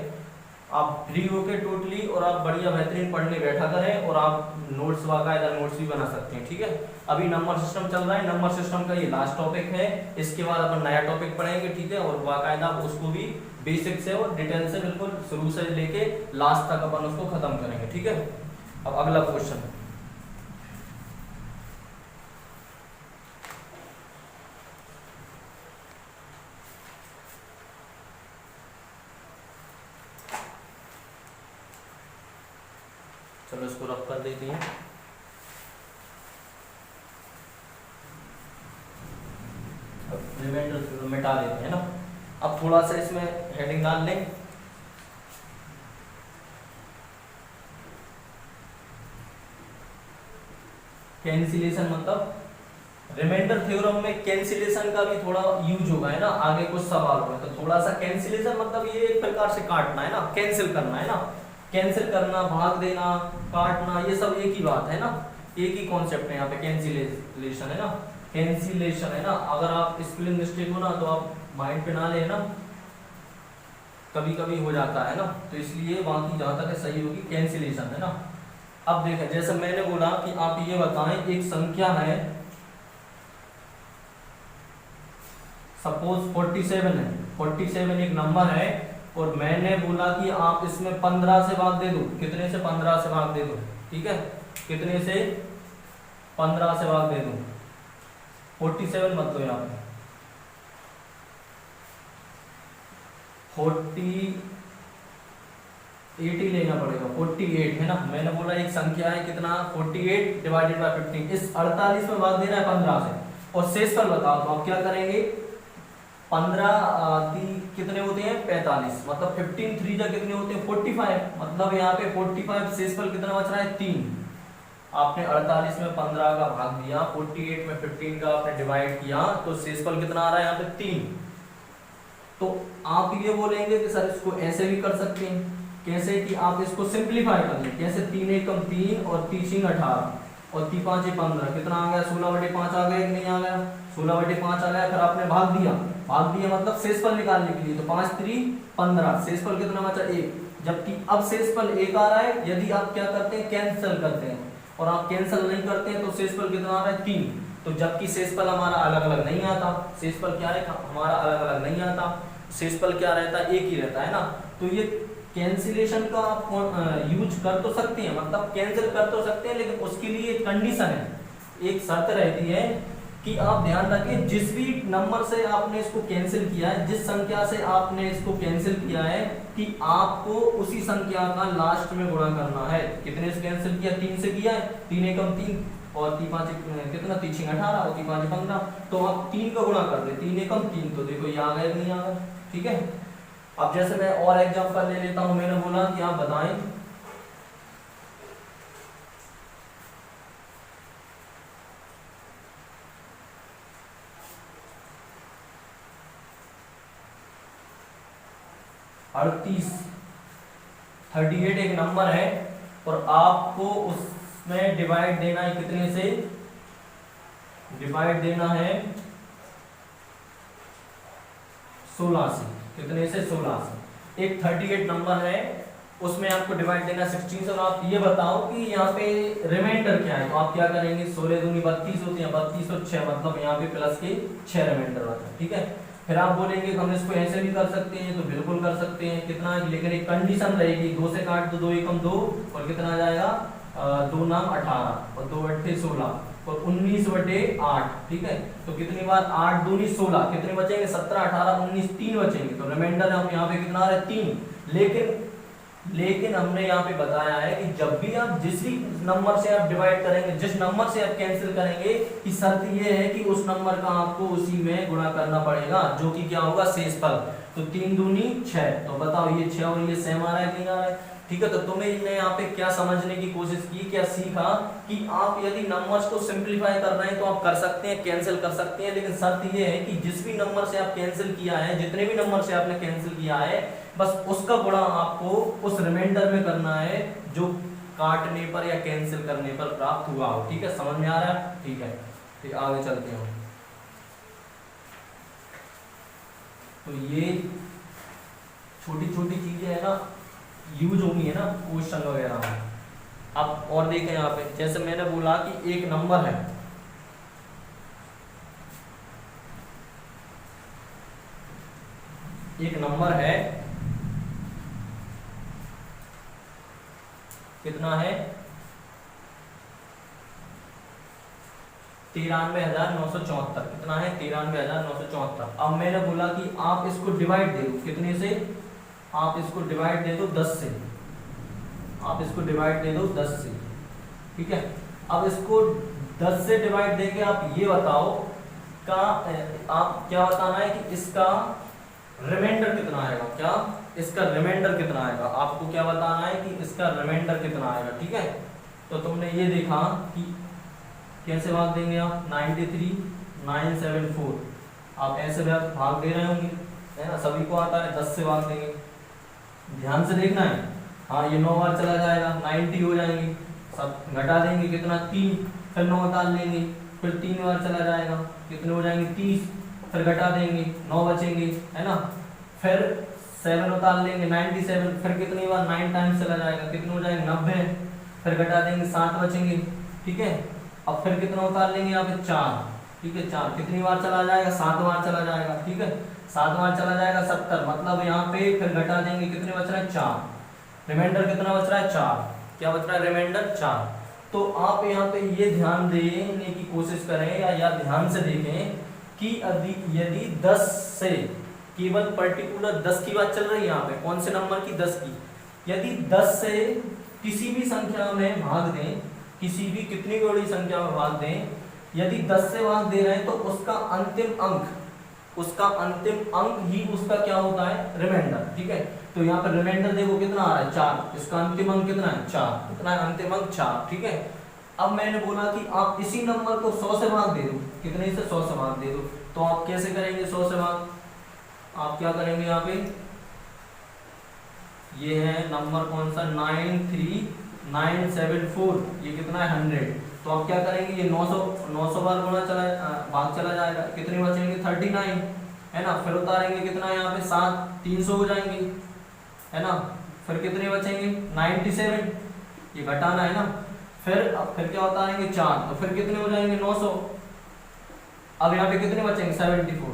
आप फ्री होके टोटली, और आप बढ़िया बेहतरीन पढ़ने बैठा करें, और आप नोट्स बाकायदा नोट्स भी बना सकते हैं, ठीक है। अभी नंबर सिस्टम चल रहा है, नंबर सिस्टम का ये लास्ट टॉपिक है, इसके बाद अपन नया टॉपिक पढ़ेंगे, ठीक है। और बाकायदा उसको भी बेसिक से और डिटेल से बिल्कुल शुरू से लेके लास्ट तक अपन उसको खत्म करेंगे, ठीक है। अब अगला क्वेश्चन, चलो इसको रफ कर देते हैं। अब रिमाइंडर मिटा देते हैं ना। अब थोड़ा सा इसमें हेडिंग डाल लें। कैंसिलेशन मतलब रिमाइंडर थ्योरम में कैंसिलेशन का भी थोड़ा यूज होगा है ना, आगे कुछ सवाल होगा तो थोड़ा सा। कैंसिलेशन मतलब ये एक प्रकार से काटना है ना, कैंसिल करना है ना, कैंसिल करना, भाग देना, काटना, ये सब एक ही बात है ना, एक ही कॉन्सेप्ट है यहाँ पे। कैंसिलेशन है ना, कैंसिलेशन है ना। अगर आप स्पेलिंग मिस्टेक हो ना तो आप माइंड पे ना ले ना, कभी कभी हो जाता है ना, तो इसलिए बाकी जहां तक सही होगी कैंसिलेशन है ना। अब देखें, जैसे मैंने बोला कि आप ये बताएं एक संख्या है, सपोज 47 है, 47 एक नंबर है, और मैंने बोला कि आप इसमें 15 से भाग दे दो। कितने से? 15 से भाग दे दो। ठीक है, कितने से? 15 से भाग दे दो। 47 मत लो यहाँ पे, 48 ही लेना पड़ेगा। 48 है ना, मैंने बोला एक संख्या है कितना? 48 डिवाइडेड बाय 15। इस 48 में भाग देना है 15 से, और शेषफल बताओ तो आप क्या करेंगे? 15 कितने होते हैं? 45। मतलब 15 3 जा कितने होते हैं? 45। मतलब यहाँ पे 45, शेषफल कितना बच रहा है? 3। आपने 48 में 15 का भाग दिया, 48 में 15 का आपने डिवाइड किया, तो शेषफल कितना आ रहा है यहाँ पे? 3। तो आप ये बोलेंगे कि सर इसको ऐसे भी कर सकते हैं। कैसे? कि आप इसको सिंप्लीफाई कर लें। कैसे? 3 एकम 3 और 3 18 और 3 5 15, कितना आ गया? 16/5 आ गया कि नहीं आ गया? 16/5 आ गया। फिर आपने भाग दिया, भाग दिया मतलब शेषफल निकालने के लिए, तो 5 3 15, शेषफल कितना बचा? 1। जबकि अब शेषफल 1 आ रहा है। यदि आप क्या करते हैं? कैंसिल करते हैं, और आप कैंसिल नहीं करते हैं तो शेषफल कितना आ रहा है? 3। तो जबकि शेषफल हमारा अलग अलग नहीं आता, शेषफल क्या है हमारा? अलग अलग नहीं आता, शेषफल क्या रहता है? एक ही रहता है ना। तो ये कैंसिलेशन का आप यूज कर तो सकते हैं, मतलब कैंसिल कर तो सकते हैं, लेकिन उसके लिए एक कंडीशन है, एक शर्त रहती है कि आप ध्यान रखिए, जिस भी नंबर से आपने इसको कैंसिल किया है, जिस संख्या से आपने इसको कैंसिल किया है, कि आपको उसी संख्या का लास्ट में गुणा करना है। कितने से कैंसिल किया? 3 से किया है। 3 एकम 3 और 3 5 कितना? 3 6 18 और 3 5 15, तो आप 3 का गुणा कर दे। 3 एकम 3, तो देखो ये आ गया नहीं आ गया। ठीक है, अब जैसे मैं और एग्जांपल ले लेता हूं। मैंने बोला कि आप बताएं अड़तीस 38 एक नंबर है, और आपको उसमें डिवाइड देना है कितने से? डिवाइड देना है 16 से। कितने से? 16 से। एक 38 नंबर है, उसमें आपको डिवाइड देना 16 से, और आप ये बताओ कि यहाँ पे रिमाइंडर क्या है। तो आप क्या करेंगे? 16 दूनी 32 होती है, 32 और 6, मतलब यहाँ पे प्लस के 6 रिमाइंडर होता है। ठीक है, फिर आप बोलेंगे हम इसको ऐसे भी कर सकते हैं, तो बिल्कुल कर सकते हैं। कितना? लेकिन एक कंडीशन रहेगी, 2 से काट दो, 2 एकम 2, और कितना आ जाएगा? 2 9 18 और 2 8 16 और 19/8। ठीक है, तो कितनी बार? 8 दूनी 16, कितने बचेंगे? 17 18 19, 3 बचेंगे। तो रिमाइंडर हम यहाँ पे कितना आ रहा है? 3। लेकिन हमने यहाँ पे बताया है कि जब भी आप जिस भी नंबर से आप डिवाइड करेंगे, जिस नंबर से आप कैंसिल करेंगे, कि शर्त ये है कि उस नंबर का आपको उसी में गुणा करना पड़ेगा, जो कि क्या होगा? शेषफल। तो 3 दूनी 6, तो बताओ ये 6 और ये सेम आ रहा है कि नहीं आ रहा है? ठीक है, तो तुम्हें यहाँ पे क्या समझने की कोशिश की, क्या सीखा, कि आप यदि नंबर्स को सिंप्लीफाई कर रहे हैं तो आप कर सकते हैं, कैंसिल कर सकते हैं, लेकिन शर्त ये है कि जिस भी नंबर से आप कैंसिल किया है, जितने भी नंबर से आपने कैंसिल किया है, बस उसका गुणा आपको उस रिमाइंडर में करना है जो काटने पर या कैंसिल करने पर प्राप्त हुआ हो। ठीक है, समझ में आ रहा है? ठीक है, फिर आगे चलते हैं। तो ये छोटी छोटी चीजें है ना, यूज होंगी है ना क्वेश्चन वगैरह में। अब और देखें यहाँ पे, जैसे मैंने बोला कि एक नंबर है, एक नंबर है, कितना है? 93,974। कितना है? 93,974। अब मैंने बोला कि आप इसको डिवाइड दे दो, कितने से? आप इसको डिवाइड दे दो 10 से। आप इसको डिवाइड दे दो 10 से, ठीक है। अब इसको 10 से डिवाइड देके आप ये बताओ का आप क्या बताना है कि इसका रिमाइंडर कितना आएगा, क्या इसका रिमाइंडर कितना आएगा, आपको क्या बताना है कि इसका रिमाइंडर कितना आएगा, ठीक है। तो तुमने ये देखा कि कैसे भाग देंगे आप, 93 974 आप ऐसे भाग दे रहे होंगे, है ना, सभी को आता है, 10 से भाग देंगे, ध्यान से देखना है। हाँ ये 9 बार चला जाएगा, 90 हो जाएंगे, सब घटा देंगे कितना 3, फिर 9 उतार लेंगे, फिर 3 बार चला जाएगा, कितने हो जाएंगे 30, फिर घटा देंगे 9 बचेंगे, है ना, फिर 7 उतार लेंगे 97, फिर कितनी बार 9 टाइम्स चला जाएगा, कितने हो जाएंगे 90, फिर घटा देंगे 7 बचेंगे, ठीक है। अब फिर कितना उतार लेंगे यहाँ पे 4, ठीक है, 4 कितनी बार चला जाएगा 7 बार चला जाएगा, ठीक है, 7 बार चला जाएगा 70, मतलब यहाँ पे फिर घटा देंगे, कितने बच रहा है 4, रिमाइंडर कितना बच रहा है 4, क्या बच रहा है रिमाइंडर 4। तो आप यहाँ पे ये ध्यान देने की कोशिश करें या ध्यान से देखें कि यदि 10 से केवल पर्टिकुलर 10 की बात चल रही है यहाँ पे, कौन से नंबर की 10 की, यदि 10 से किसी भी संख्या में भाग दें, किसी भी कितनी बड़ी संख्या में भाग दें, यदि 10 से भाग दे रहे हैं तो उसका अंतिम अंक ही उसका क्या होता है रिमाइंडर, ठीक है। तो यहाँ पर रिमाइंडर देखो कितना आ रहा है 4, इसका अंतिम अंक कितना है 4, कितना है अंतिम अंक 4, ठीक है। अब मैंने बोला कि आप इसी नंबर को 100 से भाग दे दो, कितने से 100 से भाग दे दो, तो आप कैसे करेंगे 100 से भाग, आप क्या करेंगे यहाँ पे, ये है नंबर कौन सा 93974, ये कितना है 100, तो आप क्या करेंगे ये 900 बार गुणा भाग चला जाएगा, कितने बचेंगे 39, है ना, फिर उतारेंगे कितना यहाँ पे 7, 300 हो जाएंगे, है ना, फिर कितने बचेंगे 97, ये घटाना है ना, फिर क्या उतारेंगे 4, तो फिर कितने हो जाएंगे 900, अब यहाँ पे कितने बचेंगे 74,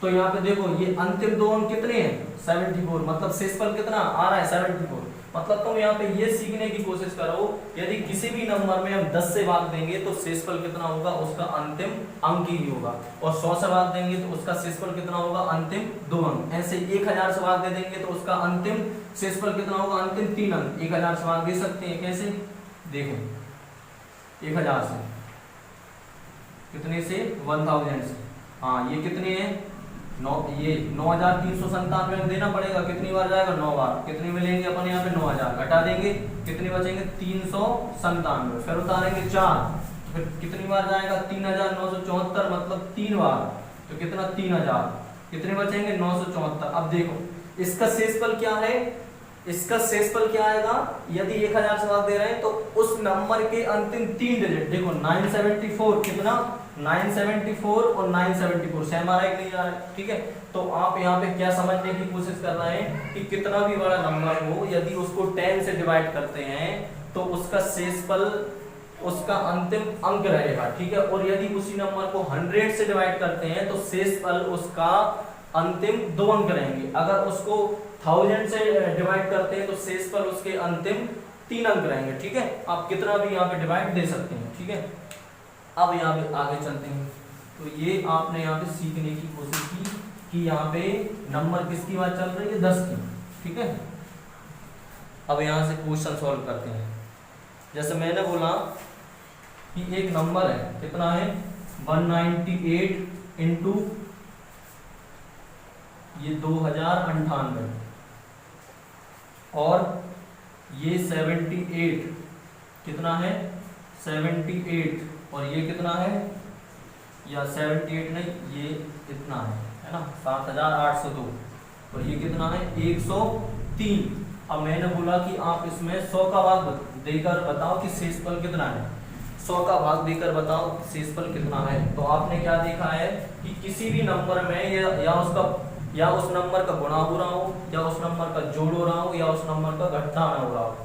तो यहाँ पे देखो ये अंतिम दो अंक कितने हैं 74, मतलब शेषफल कितना आ रहा है 74, मतलब तुम यहाँ पे ये सीखने की कोशिश करो यदि किसी भी नंबर में हम 10 से भाग देंगे तो शेषफल कितना होगा, उसका अंतिम अंक ही होगा, और 100 से भाग देंगे तो उसका शेषफल कितना होगा अंतिम 2 अंक, ऐसे 1000 से भाग दे देंगे तो उसका अंतिम शेषफल कितना होगा अंतिम 3 अंक, 1000 से भाग दे सकते हैं, कैसे देखो 1000 से, कितने से 1000 से, हाँ ये कितने हैं 9, ये 9397 में देना पड़ेगा, कितनी बार जाएगा 9 बार, कितने मिलेंगे अपन यहाँ पे 9000, घटा देंगे कितने बचेंगे 397, फिर उतारेंगे 4, फिर कितनी बार जाएगा 3974, मतलब 3 बार, तो कितना 3000, कितने बचेंगे 974। अब देखो इसका शेषफल क्या है, इसका शेषफल क्या आएगा, यदि 1000 से भाग दे रहे हैं तो उस नंबर के अंतिम 3 डिजिट, देखो 974 कितना 974 और 974 सेम आ रहा है, नहीं आ रहा है, ठीक है। तो आप यहाँ पे क्या समझने की कोशिश कर रहे हैं कि कितना भी बड़ा नंबर हो यदि उसको 10 से डिवाइड करते हैं तो उसका शेषफल उसका अंतिम अंक रहेगा, ठीक है। और यदि उसी नंबर को 100 से डिवाइड करते हैं तो शेषफल उसका अंतिम 2 अंक रहेंगे, अगर उसको 1000 से डिवाइड करते हैं तो शेषफल उसके अंतिम 3 अंक रहेंगे, ठीक है। आप कितना भी यहाँ पे डिवाइड दे सकते हैं, ठीक है। अब यहाँ पे आगे चलते हैं, तो ये आपने यहाँ पे सीखने की कोशिश की कि यहाँ पे नंबर किसकी बात चल रही है 10 की, ठीक है। अब यहाँ से क्वेश्चन सॉल्व करते हैं। जैसे मैंने बोला कि एक नंबर है, कितना है 198 इंटू ये 2098 और ये 78 कितना है 78 और ये कितना है या 78 नहीं ये इतना है ना 7802 और ये कितना है 103। अब मैंने बोला कि आप इसमें 100 का भाग देकर बताओ कि शेषफल कितना है, 100 का भाग देकर बताओ शेषफल कितना है। तो आपने क्या देखा है कि किसी भी नंबर में या उस नंबर का गुणा हो रहा हो या उस नंबर का जोड़ हो रहा हो या उस नंबर का घटाना हो रहा हो,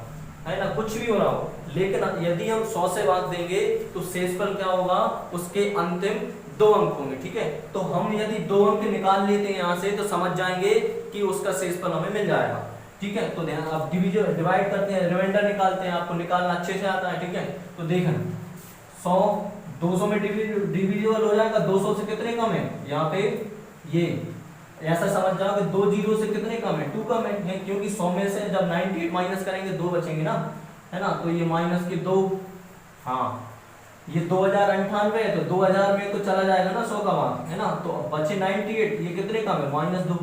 है ना, कुछ भी हो रहा हो, लेकिन यदि हम 100 से भाग देंगे तो शेषफल क्या होगा उसके अंतिम 2 अंक होंगे, ठीक है। तो हम यदि 2 अंक निकाल लेते हैं यहाँ से तो समझ जाएंगे कि उसका शेषफल हमें मिल जाएगा, ठीक है। तो ध्यान आप डिवाइड करते हैं, रिमाइंडर निकालते हैं, आपको निकालना अच्छे से आता है, ठीक है। तो देखें 100 200 में डिविजिबल हो जाएगा, 200 से कितने कम है यहाँ पे ये ऐसा समझ जाओ कि 2 जीरो से कितने कम है, 2 कम है, क्योंकि 100 में से जब 98 माइनस करेंगे 2 बचेंगे ना, है ना, तो ये माइनस के 2, हाँ ये 2098 है, तो 2000 में तो चला जाएगा ना 100 का मान, है ना, तो बचे 98, ये कितने कम है, -2,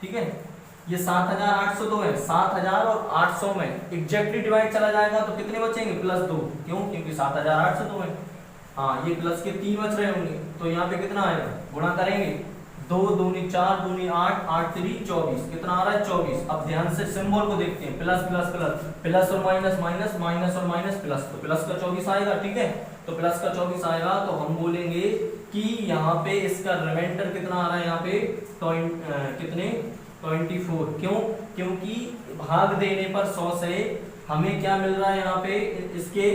ठीक है। ये 7802 है, 7000 और 800 में एग्जैक्टली डिवाइड चला जाएगा तो कितने बचेंगे, +2, क्यों, क्योंकि 7802 है, हाँ ये प्लस के 3 बच रहे होंगे, तो यहाँ पे कितना आएगा, गुणा करेंगे, 2 दूनी 4 दूनी 8, 8 3 24, कितना आ रहा है 24। अब ध्यान से सिंबल को देखते हैं, प्लस प्लस प्लस, प्लस और माइनस माइनस, माइनस और माइनस प्लस, तो प्लस का 24 आएगा, ठीक है। तो प्लस का 24 आएगा तो हम बोलेंगे कि यहाँ पे इसका रिमाइंडर कितना आ रहा है, यहाँ पे कितने 24, क्यों, क्योंकि भाग देने पर 100 से हमें क्या मिल रहा है, यहाँ पे इसके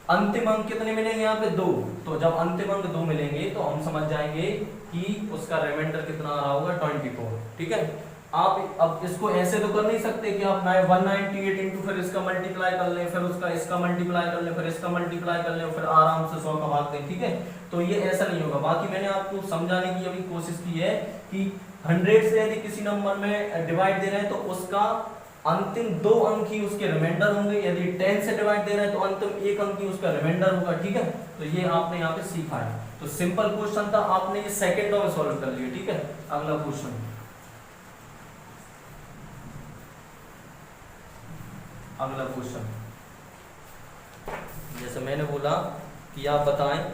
अंतिम अंक कितने मिलेंगे, यहाँ पे 2, तो जब अंतिम अंक 2 मिलेंगे तो हम समझ जाएंगे कि उसका रिमाइंडर कितना आ रहा होगा, 24, ठीक है। आप अब इसको ऐसे तो कर नहीं सकते कि आप 198 इंटू फिर इसका मल्टीप्लाई कर लें, फिर उसका इसका मल्टीप्लाई कर लें, फिर इसका मल्टीप्लाई कर लें, फिर आराम से 100 का भाग दें, ठीक है, तो ये ऐसा नहीं होगा। बाकी मैंने आपको समझाने की अभी कोशिश की है कि 100 से यदि किसी नंबर में डिवाइड दे रहे हैं तो उसका अंतिम 2 अंक ही उसके रिमाइंडर होंगे, यदि 10 से डिवाइड दे रहे हैं तो अंतिम 1 अंक ही उसका रिमाइंडर होगा, ठीक है। तो ये आपने यहाँ पे सीखा है, तो सिंपल क्वेश्चन था, आपने ये सेकंडों में सॉल्व कर लिया, ठीक है। अगला क्वेश्चन, अगला क्वेश्चन, जैसे मैंने बोला कि आप बताएं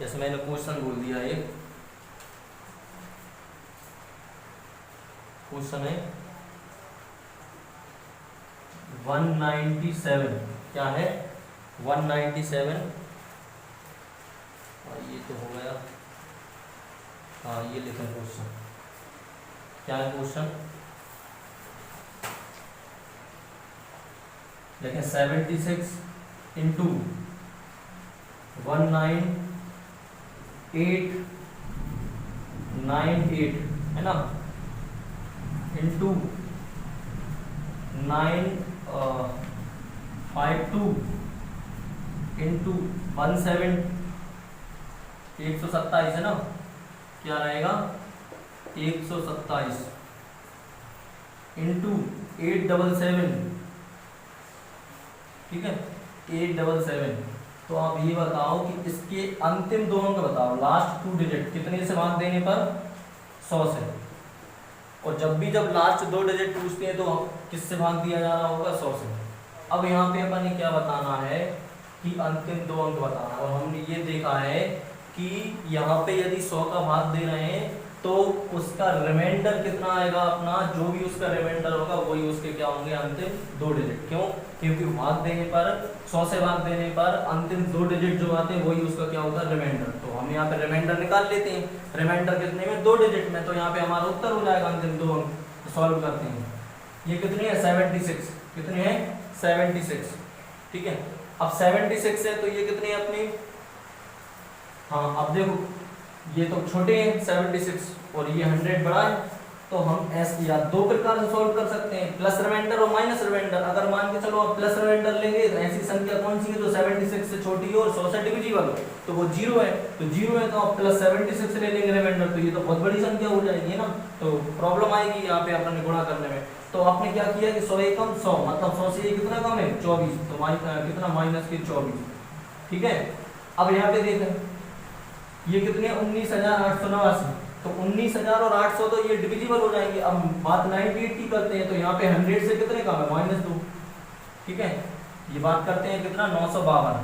जैसे मैंने क्वेश्चन बोल दिया, एक क्वेश्चन है 197, क्या है 197, ये तो हो गया, हाँ ये लिखें क्वेश्चन, क्या है क्वेश्चन, देखें 76 इंटू 19898 है ना, इंटू 952 इंटू 127 है ना, क्या रहेगा 127 इंटू 877, ठीक है 877। तो आप ये बताओ कि इसके अंतिम 2 अंक बताओ, लास्ट 2 डिजिट कितने से भाग देने पर, 100 से, और जब लास्ट 2 डिजिट पूछते हैं तो किससे भाग दिया जा रहा होगा, 100 से। अब यहाँ पे अपन ने क्या बताना है कि अंतिम 2 अंक बताना, और हमने ये देखा है कि यहाँ पे यदि 100 का भाग दे रहे हैं तो उसका रिमाइंडर कितना आएगा, अपना जो भी उसका रिमाइंडर होगा वही उसके क्या होंगे, अंतिम 2 डिजिट, क्यों, क्योंकि भाग देने पर 100 से भाग देने पर अंतिम 2 डिजिट जो आते हैं वही उसका क्या होता है, रिमाइंडर। तो हम यहाँ पे रिमाइंडर निकाल लेते हैं, रिमाइंडर कितने में, 2 डिजिट में, तो यहाँ पे हमारा उत्तर हो जाएगा अंतिम 2 अंक। तो सॉल्व करते हैं, ये कितने है 76, कितने हैं 76, ठीक है। अब 76 है तो ये कितने हैं अपने, हाँ अब देखो ये तो छोटे हैं 76 और ये 100 बड़ा है, तो हम या 2 प्रकार से सॉल्व कर सकते हैं, प्लस रिमाइंडर और माइनस रिमाइंडर। अगर मान के चलो आप प्लस रिमाइंडर लेंगे तो ऐसी संख्या कौन सी है जो 76 से छोटी हो और 100 से डिविजिबल हो, तो वो 0 है, तो 0 है तो आप प्लस 76 ले लेंगे रिमाइंडर, तो ये तो बहुत बड़ी संख्या हो जाएगी ना, तो प्रॉब्लम आएगी यहाँ पे अपने गुणा करने में। तो आपने क्या किया कि 100 एकम 100, मतलब 100 से ये कितना कम है 24, तो कितना -24, ठीक है। अब यहाँ पे देखें ये कितने 19,889, तो 19,000 और 800 तो ये डिविजिबल हो जाएंगे। अब बात 98 की करते हैं तो यहाँ पे 100 से कितने कम है -2, ठीक है। ये बात करते हैं कितना 952,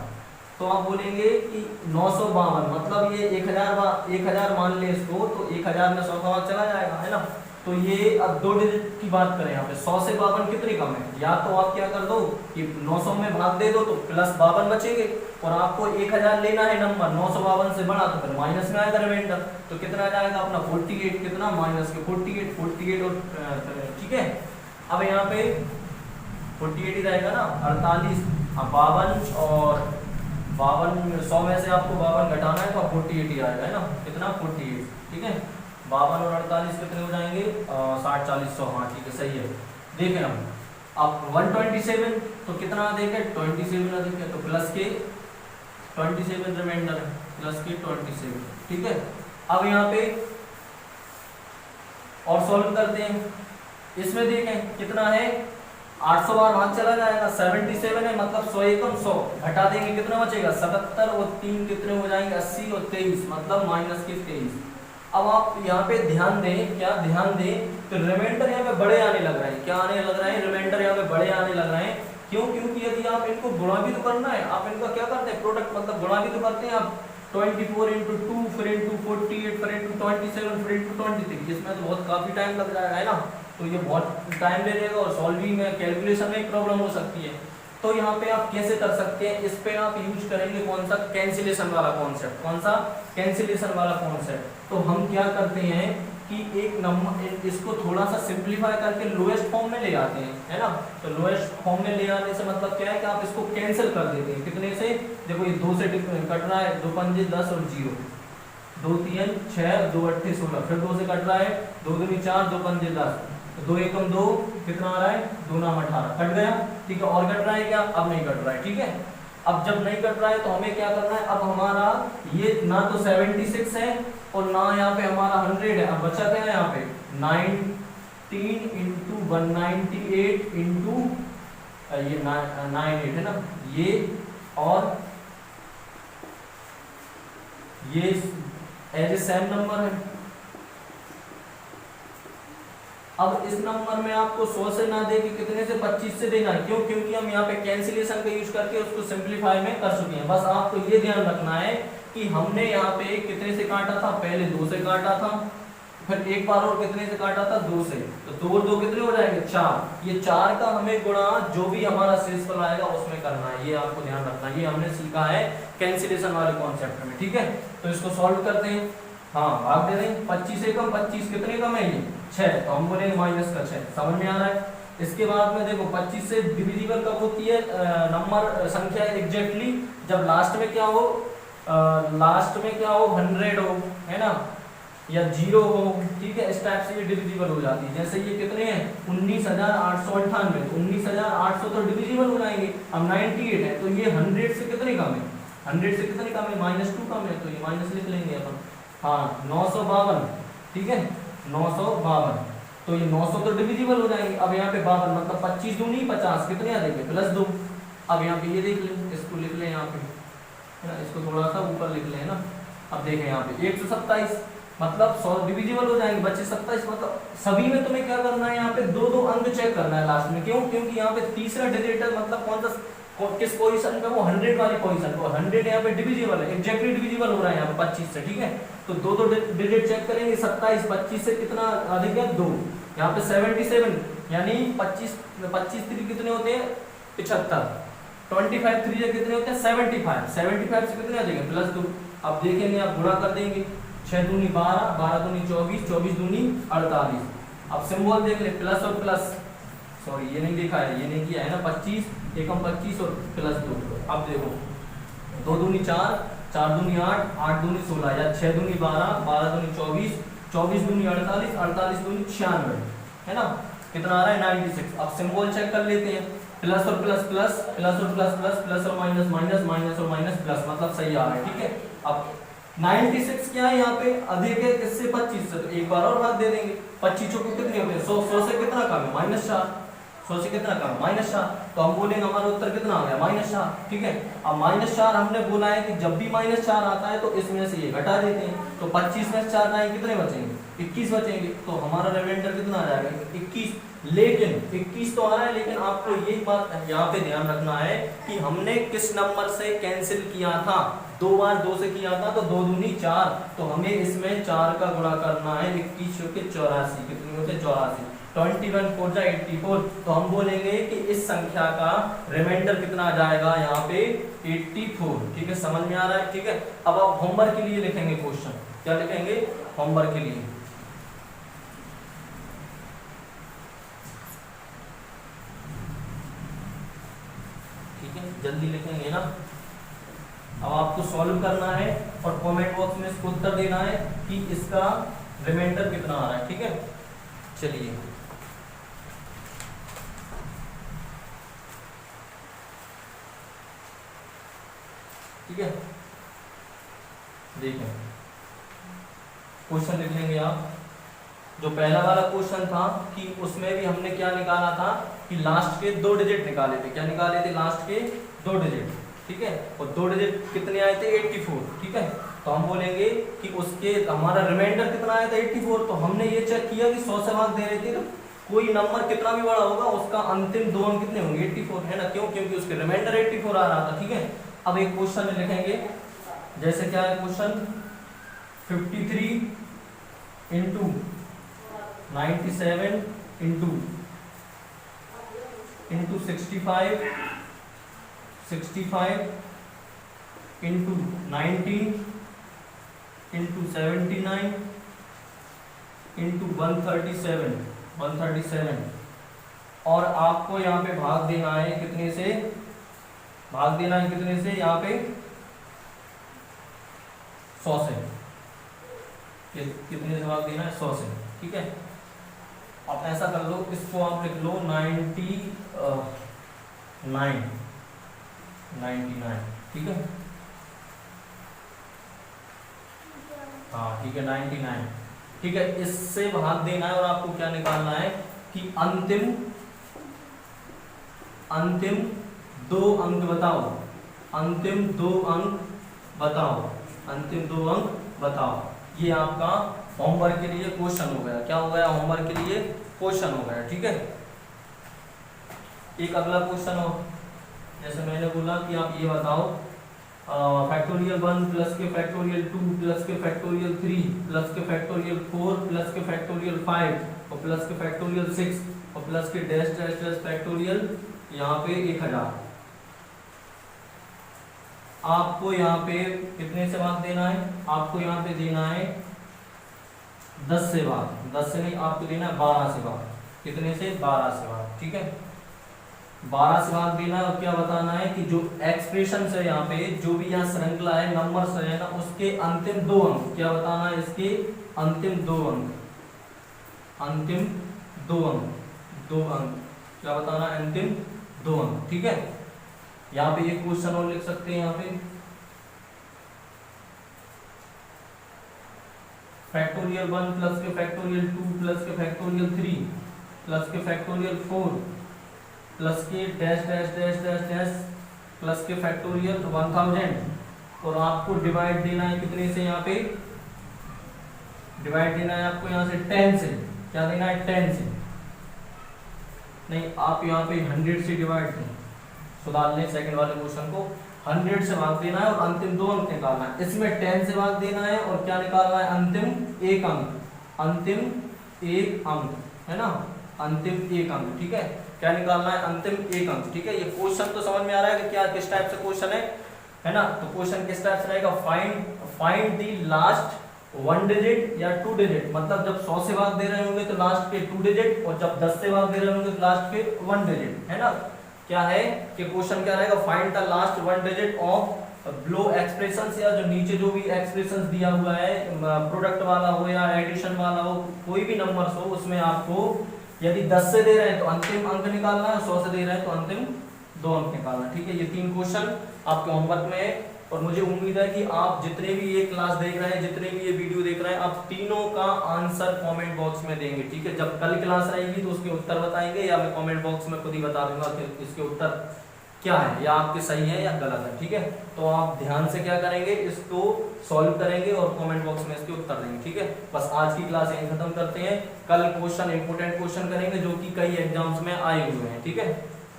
तो आप बोलेंगे कि 952 मतलब ये 1000 मान ले इसको, तो 1000 में 100 का भाग चला जाएगा, है ना। तो ये अब 2 डिजिट की बात करें यहाँ पे 100 से 52 कितने कम है, या तो आप क्या कर दो कि 900 में भाग दे दो तो +52 बचेंगे, और आपको 1000 लेना है नंबर 952 से बड़ा, तो फिर माइनस में आएगा रिमाइंडर, तो कितना आ जाएगा अपना 48, कितना -48 और ठीक है। अब यहाँ पे 48 ही रहेगा ना, 48, अब 52 और 52 100 में से आपको 52 घटाना है तो 48 ही आएगा, है ना, कितना 48, ठीक है। 52 और 48 कितने हो जाएंगे 60 40 100, हाँ ठीक है सही है। देखें हम अब 127 तो कितना अधिक है, 27 अधिक है, तो प्लस के 27 रिमाइंडर है, प्लस के 27, ठीक है। अब यहाँ पे और सॉल्व करते हैं, इसमें देखें कितना है, 800 बार भाग चला जाएगा, 77 है, मतलब 100 एकम 100, घटा देंगे कितना बचेगा, 77 और 3 कितने हो जाएंगे, 80 और 23, मतलब माइनस के 23। अब आप यहाँ पे ध्यान दें, क्या ध्यान दें, तो रिमाइंडर यहाँ पे बड़े आने लग रहे हैं, क्या आने लग रहे हैं, रिमाइंडर यहाँ पे बड़े आने लग रहे हैं। क्यों, क्योंकि यदि आप इनको गुणा भी तो करना है, आप इनका क्या करते हैं, प्रोडक्ट मतलब गुणा भी तो करते हैं आप, 24 इंटू 2 फिर इंटू 48 फिर इंटू 27 फिर इंटू 23, इसमें तो बहुत काफी टाइम लग जाएगा, है ना, तो ये बहुत टाइम ले लेगा और सॉल्विंग में कैलकुलेशन में प्रॉब्लम हो सकती है। तो यहाँ पे आप कैसे कर सकते हैं, इस पे आप यूज करेंगे कौन सा, कैंसिलेशन वाला कॉन्सेप्ट, कौन सा, कैंसिलेशन वाला कॉन्सेप्ट। तो हम क्या करते हैं कि एक नंबर इसको थोड़ा सा सिंप्लीफाई करके लोएस्ट फॉर्म में ले आते हैं, है ना, तो लोएस्ट फॉर्म में ले आने से मतलब क्या है कि आप इसको कैंसिल कर देते हैं, कितने से, देखो ये 2 से कट रहा है, 2 पंजे 10 और 0, 2 3 6 2 8 16, फिर 2 से कट रहा है, 2 दूनी 4 2 पंजे 10, 2 एकम 2, कितना आ रहा है, 2 नाम 18, कट गया, ठीक है। और कट रहा है क्या, अब नहीं कट रहा है, ठीक है। अब जब नहीं कट रहा है तो हमें क्या करना है, अब हमारा ये ना तो 76 है और ना यहाँ पे हमारा 100 है, अब बचा क्या है यहाँ पे 19 इंटू 198 इंटू ये 98 है ना, ये और ये एज ए सेम नंबर है। अब इस नंबर में आपको 100 से ना दे के कितने से, 25 से देना है, क्यों, क्योंकि हम यहाँ पे कैंसिलेशन का यूज करके उसको सिंप्लीफाई में कर चुके हैं। बस आपको ये ध्यान रखना है कि हमने यहाँ पे कितने से काटा था, पहले 2 से काटा था, फिर एक बार और कितने से काटा था, 2 से, तो 2 और 2 कितने हो जाएंगे, 4, ये 4 का हमें गुणा जो भी हमारा शेषफल आएगा उसमें करना है, ये आपको ध्यान रखना है, ये हमने सीखा है कैंसिलेशन वाले कॉन्सेप्ट में, ठीक है। तो इसको सॉल्व करते हैं, हाँ भाग दे दें, 25 से कम 25 कितने कम है, ये 6, तो हम बोलेंगे माइनस का 6, समझ में आ रहा है। इसके बाद में देखो 25 से डिविजिबल कब होती है नंबर संख्या एग्जैक्टली, जब लास्ट में क्या हो, लास्ट में क्या हो, 100 हो, है ना, या 0 हो, ठीक है, इस टाइप से ये डिविजिबल हो जाती है। जैसे ये कितने हैं 19,898, तो 19,800 तो डिविजिबल हो जाएंगे। अब 98 है तो ये 100 से कितने कम है, 100 से कितने कम है, -2 कम है, तो ये माइनस लिख लेंगे अपन, हाँ 952, ठीक है 952, तो ये 900 तो डिविजिबल हो जाएंगे। अब यहाँ पे 52 मतलब 25 दूनी 50, कितने आ जाएंगे +2। अब यहाँ पे ये देख लें, इसको लिख लें यहाँ पे, है ना, इसको थोड़ा सा ऊपर लिख लें ना। अब देखें यहाँ पे 127 मतलब 100 डिविजिबल हो जाएंगे, बच्चे 27, मतलब सभी में तुम्हें क्या करना है, यहाँ पे 2-2 अंक चेक करना है लास्ट में, क्यों, क्योंकि यहाँ पे तीसरा डिजिट मतलब कौन सा, किस पोजीशन पे, वो 100 वाली पोजीशन पे, 100 यहाँ पे डिविजिबल है, एग्जैक्टली डिविजिबल हो रहा है यहाँ पे 25 से, ठीक है। तो 2-2 डिजिट चेक करेंगे, 27 25 से कितना अधिक है 2, यहाँ पे 77 यानी 25 3 कितने होते हैं 75, 25 3 से कितने होते हैं 75 से कितने आ जाएंगे +2। अब देखेंगे, आप गुणा कर देंगे, 6 दूनी 12, 12 दूनी 24, 24 दूनी 48। अब सिंबल देख ले, प्लस और प्लस, सॉरी ये नहीं देखा है, ये नहीं किया है ना, 25 एकम 25 और +2। अब देखो 2 दूनी 4, 4 दूनी 8, 8 दूनी 16, या 6 दूनी 12, 12 दूनी 24, 24 दूनी 48, 48 दूनी 96, है ना, कितना आ रहा है 96। अब सिंबल चेक कर लेते हैं, प्लस और प्लस प्लस, प्लस और प्लस प्लस, प्लस और माइनस माइनस, माइनस और माइनस प्लस, मतलब सही आ रहा है, ठीक है। अब 96 क्या है यहाँ पे अधिक है किससे, 25 से, तो एक बार और भाग दे देंगे, 25 चौके कितने होते हैं 100, 100 से कितना कम है -4, 100 से कितना कम -4, तो हम बोलेंगे हमारा उत्तर कितना आ गया -4, ठीक है। अब -4 हमने बोला है कि जब भी -4 आता है तो इसमें से ये घटा देते हैं, तो 25 में 4 जाएंगे कितने बचेंगे 21 बचेंगे, तो हमारा रिमाइंडर कितना आ जाएगा 21। लेकिन 21 तो आ रहा है, लेकिन आपको ये बात यहाँ पे ध्यान रखना है कि हमने किस नंबर से कैंसिल किया था, 2 बार 2 से किया था, तो 2 दूनी 4, तो हमें इसमें 4 का गुणा करना है, 21 के 84, कितने होते 84, 21 4 जा 84, तो हम बोलेंगे कि इस संख्या का रिमाइंडर कितना आ जाएगा यहाँ पे 84, ठीक है, समझ में आ रहा है, ठीक है। अब आप होमवर्क के लिए लिखेंगे क्वेश्चन, क्या लिखेंगे होमवर्क के लिए, जल्दी लिखेंगे ना। अब आपको सॉल्व करना है और कमेंट बॉक्स में इसको उत्तर देना है कि इसका रिमाइंडर कितना आ रहा है, ठीक है। चलिए ठीक है, देखें क्वेश्चन लिख लेंगे आप। जो पहला वाला क्वेश्चन था कि उसमें भी हमने क्या निकाला था कि लास्ट के 2 डिजिट निकाले थे। क्या निकाले थे? लास्ट के 2 डिजिट, ठीक है। और 2 डिजिट कितने आए थे? 84, ठीक है। तो हम बोलेंगे कि उसके हमारा रिमाइंडर कितना आया था? 84। तो हमने ये चेक किया कि 100 से भाग दे रहे थे, तो कोई नंबर कितना भी बड़ा होगा उसका अंतिम 2 अंक कितने होंगे? 84, है ना। क्यों? क्योंकि उसके रिमाइंडर 84 आ रहा था, ठीक है। अब एक क्वेश्चन में लिखेंगे, जैसे क्या है question, 53 into 97 into 65 into 19 into 79 into 137 और आपको यहाँ पे भाग देना है कितने से? भाग देना है कितने से? यहाँ पे 100 से। कितने से भाग देना है? 100 से, ठीक है। आप ऐसा कर लो, इसको आप लिख लो 99, ठीक है। हाँ ठीक है, 99, ठीक है। इससे भाग देना है और आपको क्या निकालना है कि अंतिम 2 अंक बताओ। अंतिम 2 अंक बताओ। ये आपका होमवर्क के लिए क्वेश्चन हो गया। क्या हो गया? होमवर्क के लिए क्वेश्चन हो गया, ठीक है। एक अगला क्वेश्चन हो, जैसे मैंने बोला कि आप ये बताओ, फैक्टोरियल 1 प्लस के फैक्टोरियल 2 प्लस के फैक्टोरियल 3 प्लस के फैक्टोरियल 4 प्लस के फैक्टोरियल 5 और प्लस के फैक्टोरियल 6 और प्लस के डैश डैश डैश फैक्टोरियल यहाँ पे 1000। आपको यहाँ पे कितने से भाग देना है? आपको यहाँ पे देना है 10 से भाग, 10 से नहीं, आपको देना है 12 से भाग। कितने से? 12 से भाग, ठीक है। 12 से भाग देना है और क्या बताना है कि जो एक्सप्रेशन है यहाँ पे, जो भी यहाँ श्रृंखला है, नंबर है ना, उसके अंतिम 2 अंक क्या बताना है? इसके अंतिम 2 अंक क्या बताना है? अंतिम 2 अंक, ठीक है। यहाँ पे एक क्वेश्चन और लिख सकते हैं, यहाँ पे फैक्टोरियल 1 प्लस के फैक्टोरियल 2 प्लस के फैक्टोरियल 3 प्लस के फैक्टोरियल 4 प्लस के dash dash dash dash dash plus के फैक्टोरियल 1000 और आपको डिवाइड देना है कितने से? यहाँ पे डिवाइड देना है आपको यहाँ से 10 से। क्या देना है? 10 से नहीं, आप यहाँ पे 100 से डिवाइड करें। सुधार लें सेकंड वाले क्वेश्चन को। 100 से भाग देना है और अंतिम 2 अंक निकालना है। इसमें 10 से भाग देना है और क्या निकालना है? अंतिम 1 अंक, है ना। अंतिम 1 अंक, ठीक है। क्या निकालना है? अंतिम 1 अंक, ठीक है। ये क्वेश्चन तो समझ में आ रहा है कि क्या किस टाइप से क्वेश्चन है ना। तो क्वेश्चन किस टाइप से रहेगा? फाइंड द लास्ट 1 डिजिट या 2 डिजिट। मतलब जब 100 से भाग दे रहे होंगे तो लास्ट के 2 डिजिट, और जब 10 से भाग दे रहे होंगे तो लास्ट के 1 डिजिट, है ना। क्या है कि क्वेश्चन क्या रहेगा? Find the last 1 digit of blow expressions, या जो नीचे जो भी एक्सप्रेशंस दिया हुआ है, प्रोडक्ट वाला हो या एडिशन वाला हो, कोई भी नंबर्स हो, उसमें आपको यदि 10 से दे रहे हैं तो अंतिम अंक निकालना है, 100 से दे रहे हैं तो अंतिम 2 अंक निकालना है, ठीक है। ये 3 क्वेश्चन आपके होमवर्क में है और मुझे उम्मीद है कि आप जितने भी ये क्लास देख रहे हैं, जितने भी ये वीडियो देख रहे हैं, आप तीनों का आंसर कमेंट बॉक्स में देंगे, ठीक है। जब कल क्लास रहेगी तो उसके उत्तर बताएंगे, या मैं कमेंट बॉक्स में खुद ही बता दूंगा कि इसके उत्तर क्या है, या आपके सही है या गलत है, ठीक है। तो आप ध्यान से क्या करेंगे, इसको सॉल्व करेंगे और कमेंट बॉक्स में इसके उत्तर देंगे, ठीक है। बस आज की क्लास यहीं खत्म करते हैं। कल क्वेश्चन इंपोर्टेंट क्वेश्चन करेंगे जो कि कई एग्जाम्स में आए हुए हैं, ठीक है।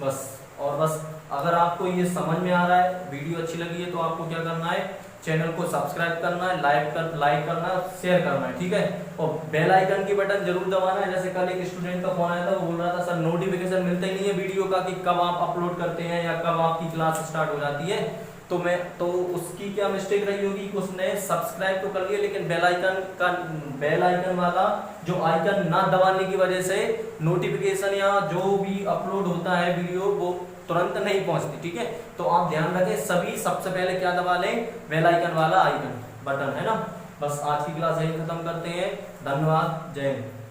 बस अगर आपको ये समझ में आ रहा है, वीडियो अच्छी लगी है, तो आपको क्या करना है, चैनल को सब्सक्राइब करना है, लाइक करना है, शेयर करना है, ठीक है। और बेल आइकन की बटन जरूर दबाना है। जैसे कल एक स्टूडेंट का फोन आया था, वो बोल रहा था सर नोटिफिकेशन मिलता ही नहीं है वीडियो का कि कब आप अपलोड करते हैं या कब आपकी क्लास स्टार्ट हो जाती है। तो उसकी क्या मिस्टेक रही होगी कि उसने सब्सक्राइब तो कर लिया, लेकिन बेल आइकन वाला जो आइकन ना दबाने की वजह से नोटिफिकेशन या जो भी अपलोड होता है वीडियो वो तुरंत नहीं पहुंचती, ठीक है। तो आप ध्यान रखें, सभी सबसे पहले क्या दबा लें, बेल आइकन वाला बटन, है ना। बस आज की क्लास यही खत्म करते हैं। धन्यवाद, जय हिंद।